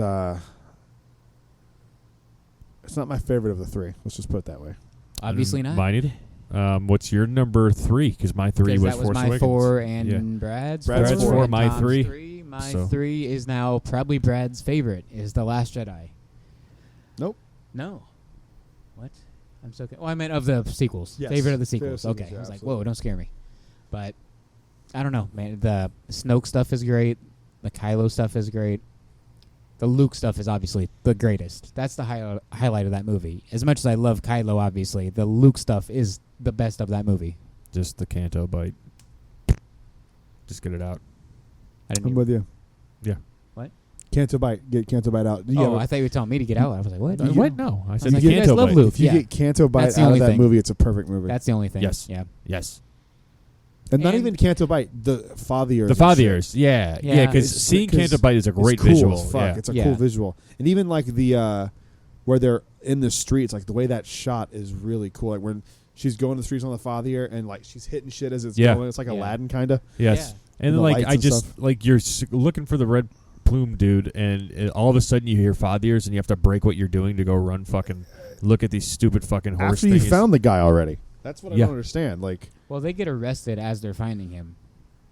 it's not my favorite of the 3. Let's just put it that way. Obviously not. Mine either. What's your number 3? Because my 3 Because was that was Force my Awakens. 4 and Yeah. Brad's Brad's 4. four, and my Tom's 3. My So. 3 is now probably Brad's favorite, is The Last Jedi. Nope. No. What? I'm so... Well, I meant of the sequels. Yes. Favorite of the Favorite of sequels. the Okay. sequels, yeah, I was like, absolutely. whoa, don't scare me. But, I don't know, man. The Snoke stuff is great. The Kylo stuff is great. The Luke stuff is obviously the greatest. That's the highlight of that movie. As much as I love Kylo, obviously, the Luke stuff is the best of that movie. Just the Canto bite. Just get it out. I didn't I'm even- with you. Yeah. What? Canto bite. Get Canto bite out. Oh, I thought you were telling me to get out. I was like, what? What? No. I said like, the you guys Canto love bite. Luke. If you Yeah. get Canto bite That's the out of only that thing. movie, it's a perfect movie. That's the only thing. Yes. Yeah. Yes. and not and- even Canto bite. The father ears. The and father shit. ears. Yeah. Yeah. Yeah. Because It's- seeing 'cause Canto bite is a great it's cool visual. as fuck. Yeah. It's a Yeah. cool visual, and even like the where they're in the streets, like the way that shot is really cool. Like when she's going to the streets on the father ear, and like she's hitting shit as it's Yeah. going. It's like Yeah. Aladdin kind of. Yes. And The like lights I and just stuff. like you're looking for the red plume dude, and all of a sudden you hear father ears, and you have to break what you're doing to go run fucking look at these stupid fucking horse After you things. found the guy already. That's what I Yeah. don't understand. Like, Well, they get arrested as they're finding him.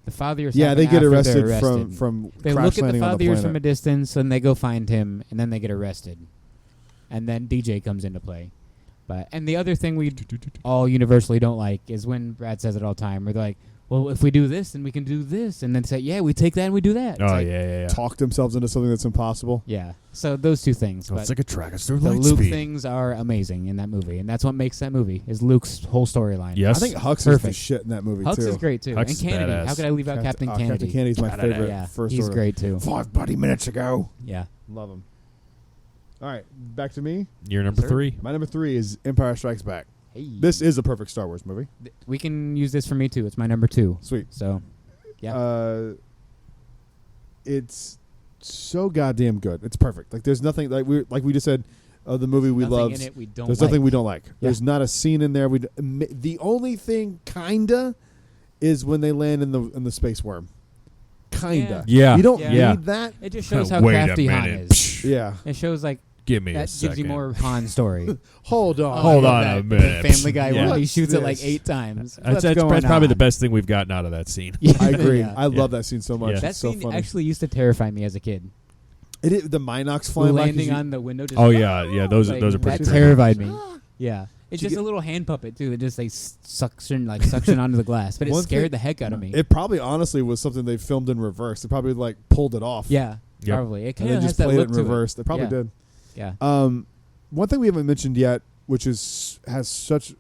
The father ears. yeah, happen they get after arrested, they're from They crash look at the landing on father the ears planet. from a distance, and they go find him, and then they get arrested, and then DJ comes into play. And the other thing we all universally don't like is when Brad says it all the time. Where they're like, "Well, if we do this, then we can do this," and then say, "Yeah, we take that and we do that." It's Oh like, yeah. Talked themselves into something that's impossible. yeah. So those two things. So but it's like a track. It's through the light Luke speed. things are amazing in that movie, and that's what makes that movie is Luke's whole storyline. Yes. I think Hux is the Perfect. shit in that movie Hux too. is great too, Hux and is Kennedy. badass. How could I leave out Captain Kennedy? Captain Kennedy's my favorite. Yeah, First he's order. great too. 5 bloody minutes ago. Yeah. Love him. All right, back to me. You're number Sir? 3. My number 3 is Empire Strikes Back. Hey. This is a perfect Star Wars movie. We can use this for me too. It's my number 2. Sweet. So, yeah. It's so goddamn good. It's perfect. Like there's nothing like we just said. The movie we Nothing love. in it we don't There's like. nothing we don't like. Yeah. There's not a scene in there. The only thing kinda is when they land in the space worm. Kinda. Yeah. You don't Yeah. need that. It just shows how Wait a crafty Han minute. is. Psh, Yeah. It shows like Give me a that second. gives you more Han story. Hold on. Oh, Hold I love on that. a minute. The Family Guy Yeah. one. He What's shoots it like this? 8 times. That's going probably on? the best thing we've gotten out of that scene. Yeah. I agree. Yeah. I love that scene so much. Yeah. That It's so scene funny. actually used to terrify me as a kid. The Minox flying by 'cause Landing you- on the window. Just Oh yeah. Those like, those are pretty. that cool. terrified me. Yeah. It's Did you just get- a little hand puppet too. It just like suction onto the glass, but it One scared thing- the heck out of me. It probably honestly was something they filmed in reverse. They probably like pulled it off. Yeah, Yep. probably. It And kind they of has just that played look it in to reverse. They probably Yeah. did. Yeah. One thing we haven't mentioned yet, which has such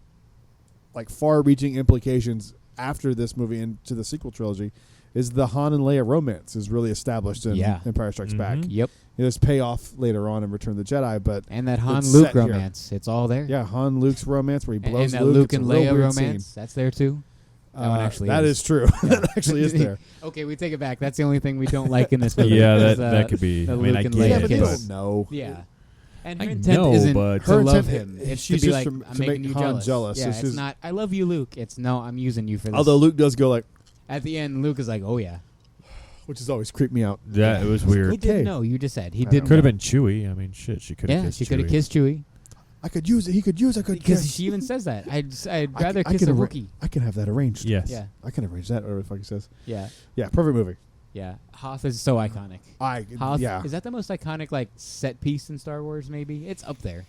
like far-reaching implications after this movie and to the sequel trilogy, is the Han and Leia romance is really established in Yeah. Empire Strikes Back. Mhm. Yep. There's payoff later on in Return of the Jedi, but And that Han It's Luke set here. romance, it's all there. yeah, Han Luke's romance where he And blows that Luke. Luke It's a and real Leia weird romance, scene. that's there too. That one actually that is. is true. Yeah. That actually is there. Okay, we take it back. That's the only thing we don't like in this movie. Yeah, is, that could be. the I mean, Luke I and get Leia Yeah, it, but they kiss. don't know. Yeah. And I her intent know, isn't but- to Her love intent- him. It's she's to be just like, I'm to making make you Han jealous. jealous. Yeah, It's it's just- not, I love you, Luke. It's, no, I'm using you for this. Although Luke does go like, At the end, Luke is like, oh, yeah. which has always creeped me out. Yeah, it was weird. He didn't Okay. know. You just said. He I didn't Could have know. been Chewie. I mean, shit, she could have Yeah, kissed she could have Chewie. kissed Chewie. I could use it. He could use it. Because she even says that. I'd rather kiss a Wookiee. I can have that arranged. Yes. Yeah. I can arrange that, or what the fuck he says. Yeah. Yeah, perfect movie. Yeah. Hoth is so iconic. Hoth, yeah. is that the most iconic like set piece in Star Wars? Maybe it's up there.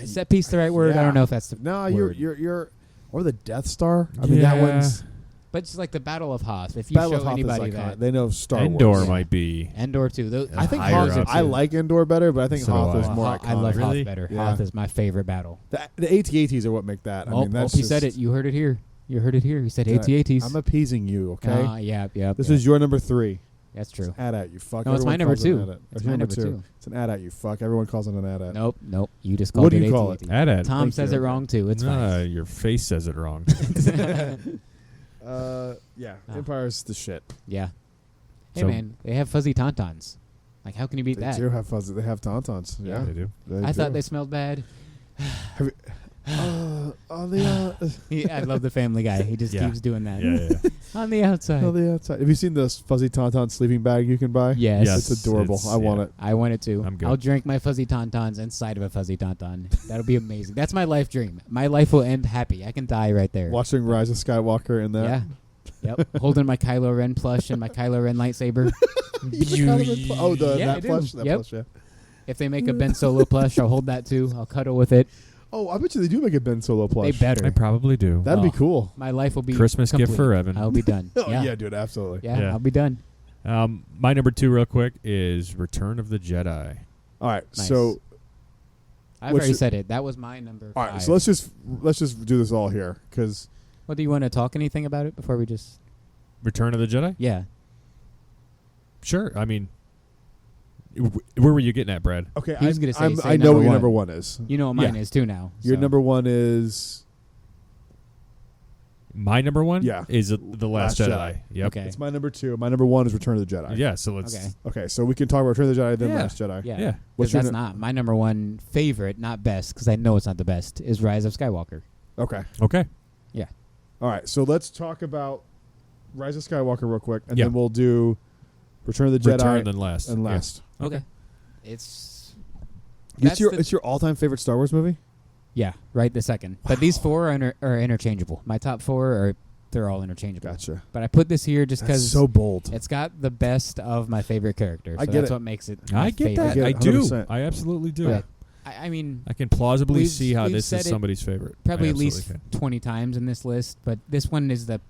Is set piece the right word? yeah. I don't know if that's the No, word. you're or the Death Star. I mean, that one's But it's like the Battle of Hoth. If you Battle show of Hoth anybody is iconic. that They know Star Endor Wars. might be. Endor too. Those, I think higher Hoth. up, I too. like Endor better, but I think So do Hoth is I. more Hoth- iconic. I love Really? Hoth better. Yeah. Hoth is my favorite battle. The AT-ATs are what make that. I mean, that's he just, said it. You heard it here. You heard it here. He said Yeah. AT-ATs. I'm appeasing you, okay? Yeah. This is your number 3. That's true. It's AT-AT, you fuck. No, it's my Everyone number calls it an 2. AT-AT. It's your my number 2. It's an AT-AT, you fuck. Everyone calls it an AT-AT. Nope. You just called What do it you call it? AT-AT. AT-AT. Tom Thank says you. it wrong too. It's fine. Your face says it wrong. Yeah, Oh. Empire's the shit. Yeah. Hey So- man, they have fuzzy tauntauns. Like, how can you beat They that? do have fuzzy. They have tauntauns. Yeah, They do. I thought they smelled bad. on the I love the Family Guy. He just Yeah. keeps doing that. Yeah. On the outside. on the outside. Have you seen this fuzzy tauntaun sleeping bag you can buy? Yes. Yes. It's adorable. It's- I want yeah. it. I want it too. I'm good. I'll drink my fuzzy tauntauns inside of a fuzzy tauntaun. That'll be amazing. That's my life dream. My life will end happy. I can die right there. Watching Rise of Skywalker in that. Yeah. Yep. Holding my Kylo Ren plush and my Kylo Ren lightsaber. Yeah, I that do. plush. That Yep. plush. Yeah. If they make a Ben Solo plush, I'll hold that too. I'll cuddle with it. Oh, I bet you they do make a Ben Solo plush. They better. I probably do. That'd be Oh. cool. My life will be Christmas gift complete. for Evan. I'll be done. Oh yeah. yeah, dude, absolutely. Yeah, Yeah. I'll be done. My number 2, real quick, is Return of the Jedi. All right, Nice. so I've What's already your- said it. That was my number all 5. right, so let's just do this all here because Well, do you want to talk anything about it before we just... Return of the Jedi? Yeah. Sure. I mean, where were you getting at, Brad? okay, He was gonna say I know number what your one. number 1 is. You know what mine Yeah. is too now. Your so. number 1 is My number 1 Yeah. is The Last Jedi. Yep. Okay. it's my number 2. My number 1 is Return of the Jedi. Yeah, so let's... Okay. Okay, so we can talk about Return of the Jedi then Yeah. Last Jedi. Yeah. Yeah. What's Because your that's not my number 1 favorite, not best, because I know it's not the best, is Rise of Skywalker. Okay. Okay. Yeah. All right, so let's talk about Rise of Skywalker real quick, and Yeah. then we'll do Return of the Jedi Return then Last. and Yeah. Last. Okay. It's... It's your all-time favorite Star Wars movie? Yeah, right the second. But these 4 are interchangeable. My top 4 they're all interchangeable. Gotcha. But I put this here just That's because so bold. it's got the best of my favorite characters. I So get that's it. what makes it I my get favorite. that. get I it, do. 100%. I absolutely do. But I mean, I can plausibly We've- see how we've this said is it somebody's favorite. probably I at least absolutely 20 times in this list, but this one is it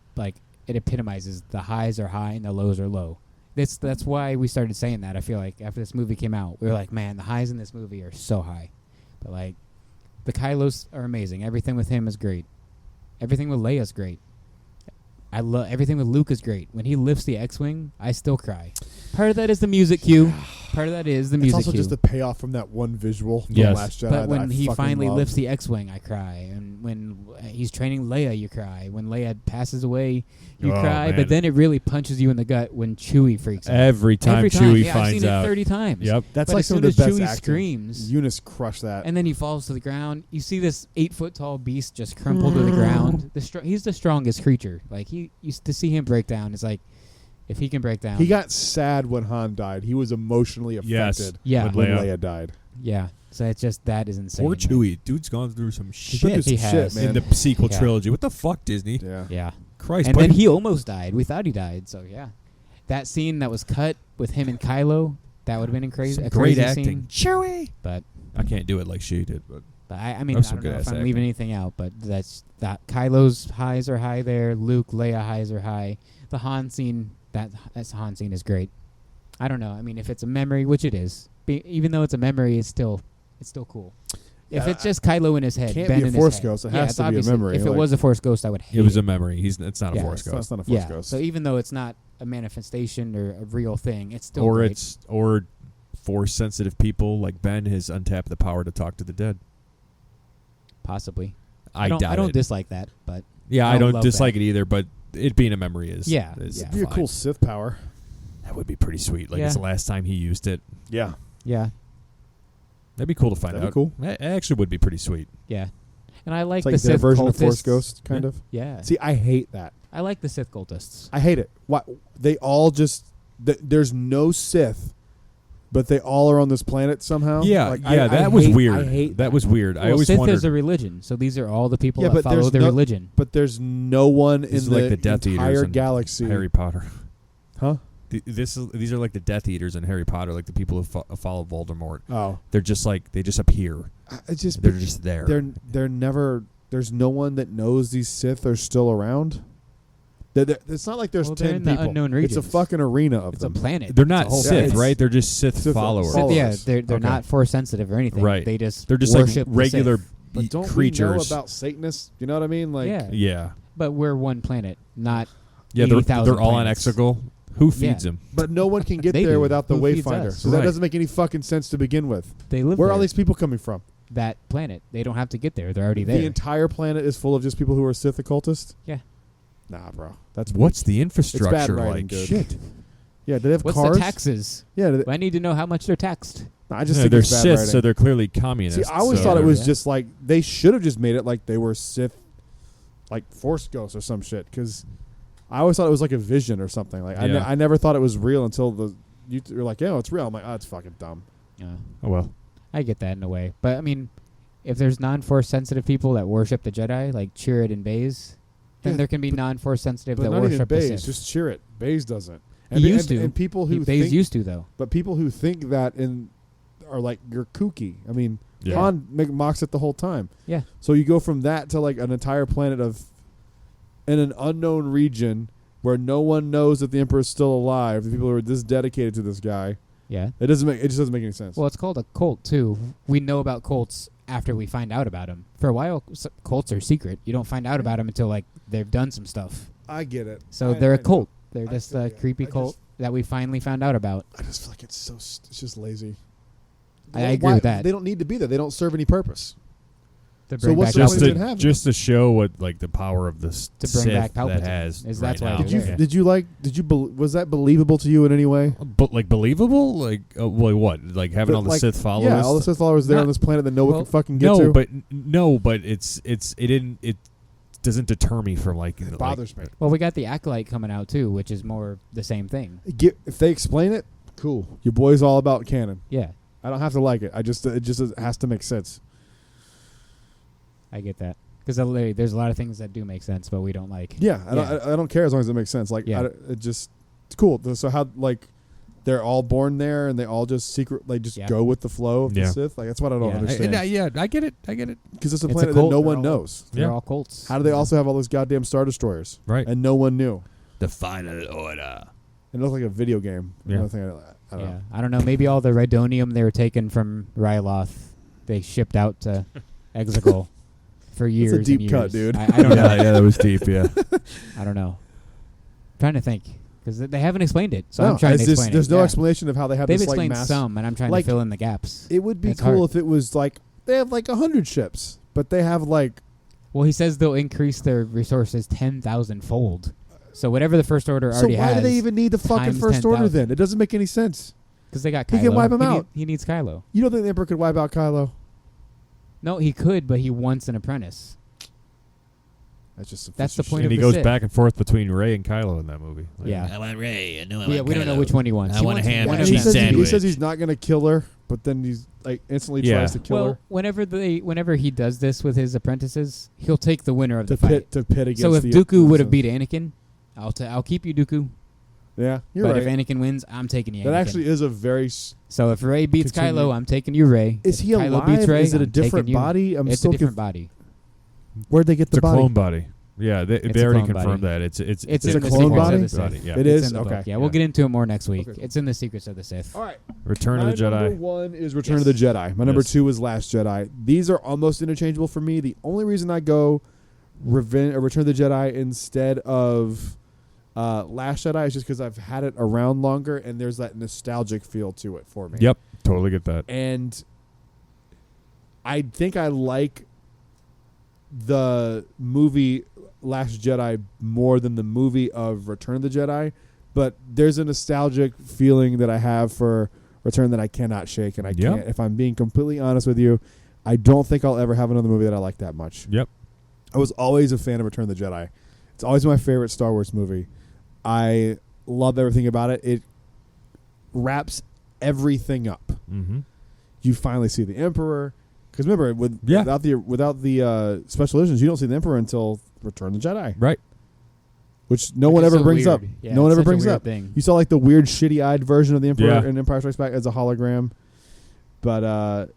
epitomizes the highs are high and the lows are low. That's why we started saying that. I feel like after this movie came out, we were like, man, the highs in this movie are so high. But like, the Kylos are amazing. Everything with him is great. Everything with Leia's great. I love everything with Luke is great. When he lifts the X-wing, I still cry. Part of that is the music cue. Part of that is the It's music also cue. just the payoff from that one visual from Yes. Last Jedi. But that when I he fucking finally love. lifts the X-wing, I cry. And when he's training Leia, you cry. When Leia passes away, you Oh, cry. man. But then it really punches you in the gut when Chewie freaks out. Every time Every Chewie yeah, I've finds seen out. it 30 times. Yep. That's But like as some soon of the as best Chewie acting. screams, Eunice crushed that. and then he falls to the ground, you see this 8-foot-tall beast just crumple to the ground. He's the strongest creature. Like he used to see him break down. It's like, if he can break down. He got sad when Han died. He was emotionally Yes. affected Yeah. when Leia. Leia died. Yeah. So it's just, that is insane. Poor man. Chewie. Dude's gone through some been shit through some He shit, has. man. in the sequel Yeah. trilogy. What the fuck, Disney? Yeah. Yeah. Christ. And but then he almost died. We thought he died. So yeah, that scene that was cut with him and Kylo, that would have been some a great crazy acting. scene. Chewie. But I can't do it like she did, but I mean, That was I some don't know good-ass if I'm acting. leaving anything out. But that Kylo's highs are high there. Luke, Leia highs are high. The Han scene, that Han scene is great. I don't know. I mean, if it's a memory, which it is, even though it's a memory, it's still cool. If Yeah, it's just Kylo in his head, can't Ben be a in Force his head. ghost. It Yeah, has it's to be a obviously- memory, If it like- was a Force ghost, I would hate it was a memory. It's not Yeah, a Force It's ghost. not a Force Yeah. ghost. So even though it's not a manifestation or a real thing, it's still Or great. or Force sensitive people like Ben has untapped the power to talk to the dead. Possibly. I don't doubt it. dislike that, but Yeah, I I don't don't love dislike that. it either, but it being a memory is Yeah, is yeah. It'd be a fine. cool Sith power. That would be pretty sweet. Like Yeah. it's the last time he used it. Yeah. yeah, That'd be cool to find That'd be out. cool. It actually would be pretty sweet. yeah. And I like It's like the their Sith version cultists. of Force Ghost, kind Yeah. of. Yeah. See, I hate that. I like the Sith cultists. I hate it. Why? They all just... there's no Sith but they all are on this planet somehow. Yeah, Like, that was weird. I hate that was weird. I always Sith wondered. is a religion, so these are all the people Yeah, that but follow there's their no- religion. But there's no one This in is like the Death Eaters entire in galaxy. Harry Potter. Huh? These are like the Death Eaters in Harry Potter, like the people who follow Voldemort. Oh, They're just like they just appear. it's just They're just there. they're never. There's no one that knows these Sith are still around. It's not like there's Well, they're 10 in the people. unknown It's a regions. fucking arena of It's them. a planet. They're It's not a whole Sith, planet. right? They're just Sith Sith followers. Sith, yeah, followers. they're Okay. not force sensitive or anything. Right. They just They're just like worship the regular Sith. But don't creatures. we know about Satanists? You know what I mean? Like, Yeah. Yeah, But we're one planet, not yeah. 80,000 They're all on planets. Exegol. Who feeds Yeah. them? but no one can get They there do. without the Who feeds Wayfinder. us? So that Right. doesn't make any fucking sense to begin with. They live Where are there. all these people coming from? That planet. They don't have to get there. They're already there. The entire planet is full of just people who are Sith occultists? Yeah. Nah, bro. That's What's the bad infrastructure writing, like? dude. Shit. Yeah, do they have What's cars? the taxes? Yeah, I need to know how much they're taxed. I just Yeah, think they're it's bad Sith, writing. so they're clearly communists. See, I always so thought it they're- was Yeah. just like they should have just made it like they were Sith, like Force ghosts or some shit. Because I always thought it was like a vision or something. Like Yeah. I never thought it was real until you were like, yeah, it's real. I'm like, oh, it's fucking dumb. Oh well. I get that in a way. But, I mean, if there's non-force sensitive people that worship the Jedi, like Chirrut and Baze, then Yeah, there can be non-force sensitive But that not even worship the Baze. Sith. Just cheer it. Baze doesn't. He used to. And people who Baze think, used to, though. but people who think that are like you're kooky. I mean, Yeah. Han mocks it the whole time. Yeah. So you go from that to like an entire planet in an unknown region where no one knows that the Emperor is still alive. The people who are this dedicated to this guy. Yeah. It just doesn't make any sense. Well, it's called a cult, too. We know about cults after we find out about them. For a while, cults are secret. You don't find out about them until, like, they've done some stuff. I get it. So they're a know. cult. They're I just feel a ya. creepy I cult that we finally found out about. I just feel like it's just lazy. I agree with that. They don't need to be there. They don't serve any purpose. To So bring what's back the Just point Palpatine. in having to just to show what like the power of the To bring Sith back that Palpatine. has. Is right that's why now. they're there. Was that believable to you in any way? But like believable, like what? Like having all the Like, Sith followers. Yeah, all the Sith followers there Not- on this planet that no one well, can fucking get to. but it doesn't deter me from like. It bothers me. Well, we got the Acolyte coming out, too, which is more the same thing. If they explain it, cool. Your boy's all about canon. Yeah, I don't have to like it. It just has to make sense. I get that. Because there's a lot of things that do make sense, but we don't like. Yeah, I don't care as long as it makes sense. Like, Yeah. it's cool. So how like they're all born there and they all just Yeah. go with the flow of Yeah. the Sith. Like that's what I don't Yeah. understand. I get it. Because it's a It's a planet that cult. no They're one all- knows. They're Yeah. all cults. How do they also have all those goddamn Star Destroyers? Right. And no one knew. The final order. And it looked like a video game. Yeah. Another thing I don't Yeah, know. I don't know. Maybe all the Rhydonium they were taking from Ryloth, they shipped out to Exegol for years. That's a deep and cut, years. dude. I don't know. yeah, that was deep. Yeah. I don't know. I'm trying to think because they haven't explained it, so No, I'm trying to it's just- explain there's it. no Yeah. explanation of how they have They've this like explained mass. some, and I'm trying like- to fill in the gaps. It would be It's cool hard. if it was like they have like 100 ships, but they have like Well, he says they'll increase their resources 10,000 fold. So whatever the First Order so already why has. do they even need the fucking times First Order 10,000. then? It doesn't make any sense. Because they got He Kylo. can wipe 'em out. He needs Kylo. You don't think the Emperor could wipe out Kylo? No, he could, but he wants an apprentice. That's just some That's piece the of point shit. And he the goes Sith. back and forth between Rey and Kylo in that movie. Like, Yeah. I want Ray. I know I Yeah, want we don't know Kylo. which one he wants. I He want a wants ham one and of he cheese them. says he sandwich. says he's not going to kill her, but then he's like instantly Yeah. tries to kill Well, her whenever he does this with his apprentices, he'll take the winner of the fight. to pit against. So if the Dooku would have so- beat Anakin, I'll keep you, Dooku. yeah, you're But right. if Anakin wins, I'm taking you, That Anakin. actually is a very. So if Rey beats Continue. Kylo, I'm taking you, Rey. Is If he Kylo alive? beats Rey, Is it a I'm taking different you. body? I'm It's still a different body. Where'd they get It's the a body? clone body. Yeah, they It's a already clone confirmed body. that. It's It's It's in a the clone secrets body? of the Sith. Body, yeah. It It's is? in the book. Okay. Yeah, we'll get into it more next week. Okay. It's in the secrets of the Sith. All right. Return of the My number Jedi. one is Return of the Jedi. My number Yes. 2 is Last Jedi. These are almost interchangeable for me. The only reason I go Return of the Jedi instead of Last Jedi is just because I've had it around longer and there's that nostalgic feel to it for me. Yep, totally get that. And I think I like the movie Last Jedi more than the movie of Return of the Jedi, but there's a nostalgic feeling that I have for Return that I cannot shake, and I Yeah. can't. If I'm being completely honest with you, I don't think I'll ever have another movie that I like that much. Yep. I was always a fan of Return of the Jedi. It's always my favorite Star Wars movie. I love everything about it. It wraps everything up. Mm-hmm. You finally see the Emperor. Because remember, Yeah. without the special editions, you don't see the Emperor until Return of the Jedi, Right. which no Which one is ever so brings weird. up. Yeah, no one it's ever such a brings weird up. thing. You saw like the weird, shitty-eyed version of the Emperor Yeah. in Empire Strikes Back as a hologram. But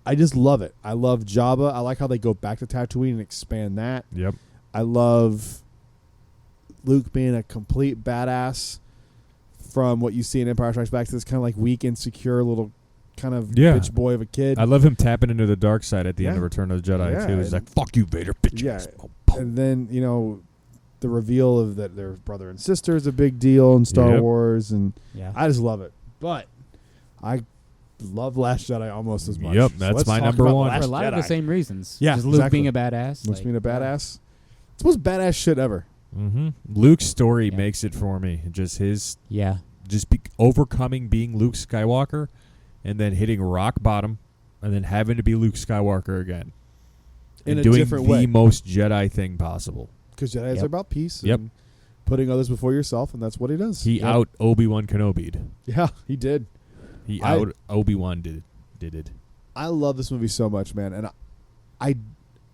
I just love it. I love Jabba. I like how they go back to Tatooine and expand that. Yep. I love Luke being a complete badass from what you see in Empire Strikes Back to this kind of like weak, insecure little kind of bitch boy of a kid. I love him tapping into the dark side at the end Yeah. of Return of the Jedi Yeah, too. He's like, "Fuck you, Vader, bitch." Yeah. ass." And then, the reveal of that their brother and sister is a big deal in Star Yep. Wars, and Yeah. I just love it. But I love Last Jedi almost as much. Yep, So that's let's my talk number about one. Last For a lot of the Jedi. same reasons. Yeah, just Luke exactly. being a badass. Luke's like, being a badass. It's the most badass shit ever. Mm-hmm. Luke's story Yeah. makes it for me. Just his, Yeah. overcoming being Luke Skywalker, and then hitting rock bottom, and then having to be Luke Skywalker again, In and a doing different the way. most Jedi thing possible. Because Jedi's Yep. are about peace. Yep. And putting others before yourself, and that's what he does. He Yep. out Obi-Wan Kenobi'd. Yeah, he did. He I- out Obi-Wan did it. I love this movie so much, man, and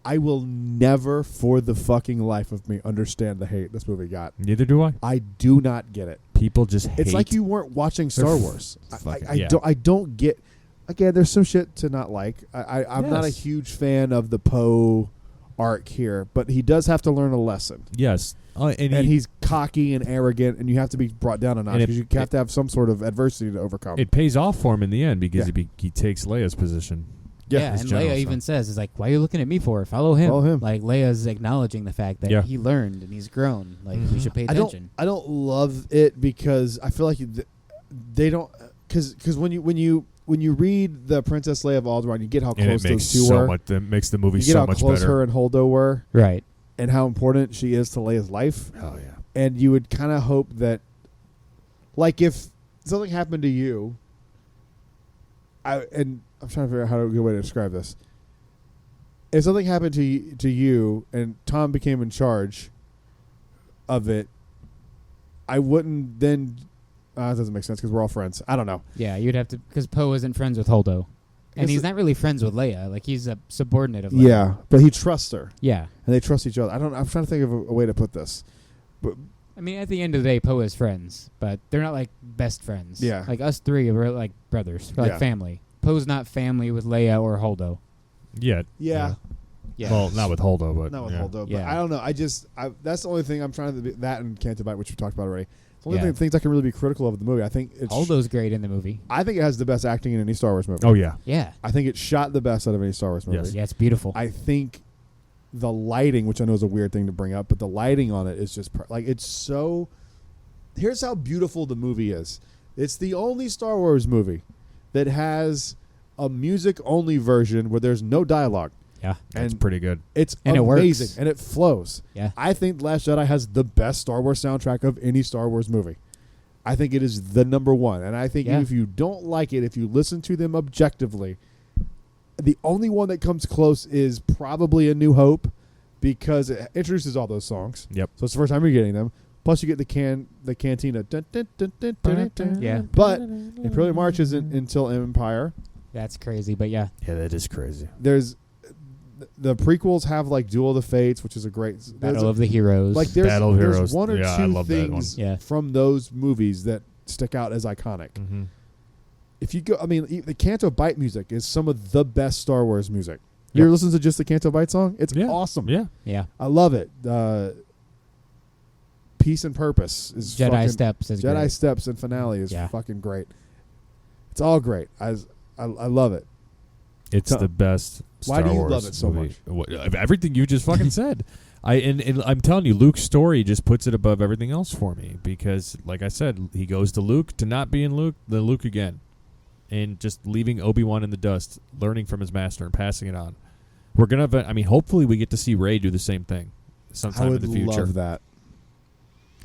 I will never, for the fucking life of me, understand the hate this movie got. Neither do I. I do not get it. People just hate. It's like you weren't watching Star They're Wars. fucking- I yeah. don't get. Again, there's some shit to not like. I'm not a Yes. huge fan of the Poe arc here, but he does have to learn a lesson. Yes, and He's cocky and arrogant, and you have to be brought down a notch And it- because you have to have some sort of adversity to overcome. it pays off for him in the end because Yeah. he takes Leia's position. Yeah, his and general Leia son. even says, "Is like, why are you looking at me for? Follow him." Follow him. Like Leia's acknowledging the fact that Yeah. he learned and he's grown. Like we should pay I attention. don't love it because I feel like they don't because when you read the Princess Leia of Alderaan, you get how And close it makes those two were. that makes the movie You get so how much close better. her and Holdo were, Right. and how important she is to Leia's life. Oh yeah. And you would kind of hope that, like, if something happened to you, I'm trying to figure out how a good way to describe this. If something happened to you and Tom became in charge of it, I wouldn't then. That doesn't make sense because we're all friends. I don't know. Yeah, you'd have to because Poe isn't friends with Holdo, and he's not really friends with Leia. Like he's a subordinate of Leia. Yeah, but he trusts her, Yeah. and they trust each other. I'm trying to think of a way to put this. But I mean, at the end of the day, Poe is friends, but they're not like best friends. Yeah. Like us three, we're like brothers. We're like Yeah. family. Poe's not family with Leia or Holdo. Yeah. yeah. Yeah. Well, not with Holdo, but Not with yeah. Holdo, but Yeah. I don't know. That's the only thing I'm trying to be, that and Canto Bite, which we talked about already. It's the only Yeah. things I can really be critical of the movie. I think Holdo's great in the movie. I think it has the best acting in any Star Wars movie. Oh yeah. Yeah. I think it shot the best out of any Star Wars movie. Yes. Yeah, it's beautiful. I think the lighting, which I know is a weird thing to bring up, but the lighting on it is just like it's so. Here's how beautiful the movie is. It's the only Star Wars movie that has a music-only version where there's no dialogue. yeah. That's And pretty good. It's And it amazing, works. and it flows. Yeah. I think The Last Jedi has the best Star Wars soundtrack of any Star Wars movie. I think it is the number one, and I think Yeah. if you don't like it, if you listen to them objectively, the only one that comes close is probably A New Hope because it introduces all those songs. Yep. So it's the first time you're getting them. Plus, you get the cantina. Dun, dun, dun, dun, dun, dun, dun. Yeah. But Imperial March isn't until Empire. That's crazy, but yeah. Yeah, that is crazy. There's the prequels have like Duel of the Fates, which is a great Battle of the Heroes. like there's Battle of there's Heroes. one or Yeah, I two love that things one. Yeah. from those movies that stick out as iconic. Mm-hmm. If you go, I mean, the Canto Bite music is some of the best Star Wars music. You Yep. ever listen to just the Canto Bite song? It's Yeah. awesome. Yeah. yeah. I love it. Peace and Purpose is Jedi fucking, Steps is Jedi great. Steps and Finale is Yeah. fucking great. It's all great. I love it. It's So- the best. Why Star do you Wars love it so movie. Everything you just fucking said. And I'm telling you, Luke's story just puts it above everything else for me because, like I said, he goes to Luke to not being Luke, then Luke again, and just leaving Obi-Wan in the dust, learning from his master and passing it on. We're gonna. I mean, hopefully, we get to see Rey do the same thing I sometime would in the future. love that.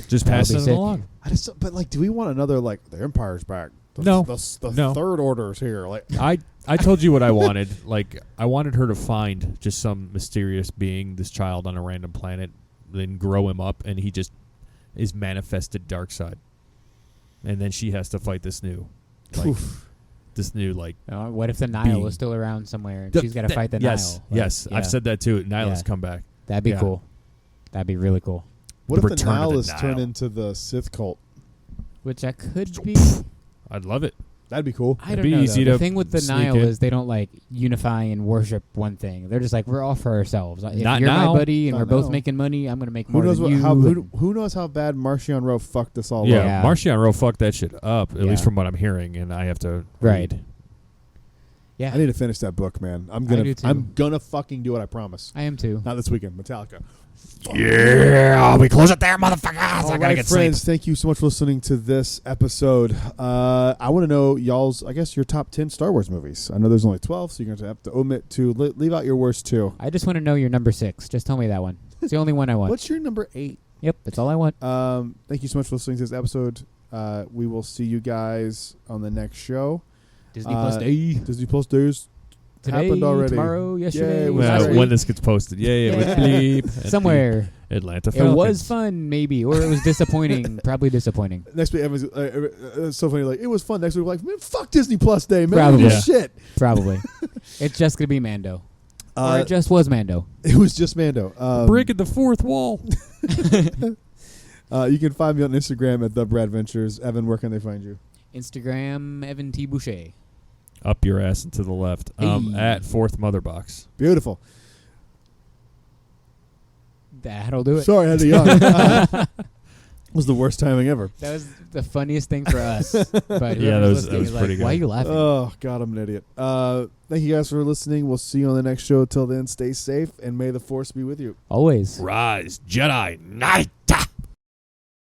Just That would passing be it sick. along. But like, do we want another like the Empire's back? No. the No. Third Order's here. Like, I told you what I wanted. Like, I wanted her to find just some mysterious being, this child on a random planet, then grow him up, and he just is manifested dark side. And then she has to fight this new. Like, oof. this new like. What if the Nile being. is still around somewhere and Th- she's got to fight the yes, Nile? Like, yes, yeah. I've said that too. Nihilus Yeah. come back. That'd be Yeah. cool. That'd be really cool. What The if the return of the Nihilists turn Nile. into the Sith cult? Which I could be. I'd love it. That'd be cool. I It'd don't be know. easy The to thing with the sneak Nile in. is they don't like unify and worship one thing. They're just like, we're all for ourselves. If Not you're now. my buddy and Not we're both now. making money, I'm gonna make Who more knows than you. who knows how bad Marcion Rowe fucked this all Yeah, up? Yeah. Marcion Rowe fucked that shit up. At least Yeah. from what I'm hearing, and I have to Right. read. Yeah, I need to finish that book, man. I do too. I'm gonna fucking do it. I promise. I am too. Not this weekend. Metallica. Yeah, we close it there, motherfuckers. I All gotta right, get friends. Thank you so much for listening to this episode. I want to know y'all's, I guess, your top 10 Star Wars movies. I know there's only 12, so you're going to have to omit to leave out your worst two. I just want to know your number 6. Just tell me that one. It's the only one I want. What's your number 8? Yep, that's all I want. Thank you so much for listening to this episode. We will see you guys on the next show. Disney Plus Day. Disney Plus Days Today, happened already. tomorrow, yesterday. Yay, last Sorry. when week. this gets posted. Yeah, with Yeah. bleep. and Somewhere. Atlanta It Falcons. was fun, maybe, or it was disappointing. Probably disappointing. Next week, everyone's it's so funny. Like, it was fun. Next week, we're like, man, fuck Disney Plus Day, man. Probably. It was Yeah. shit. Probably. It's just gonna be Mando. Or it just was Mando. It was just Mando. breaking the fourth wall. You can find me on Instagram at TheBradVentures. Evan, where can they find you? Instagram Evan T. Boucher. Up your ass and to the left. Hey. At Fourth Mother Box. Beautiful. That'll do it. Sorry, I had to yawn. Was the worst timing ever. That was the funniest thing for us. But Yeah, whoever's that listening was is pretty like, why are good. you laughing? Oh, God, I'm an idiot. Thank you guys for listening. We'll see you on the next show. Till then, stay safe, and may the Force be with you. Always. Rise, Jedi, Knight.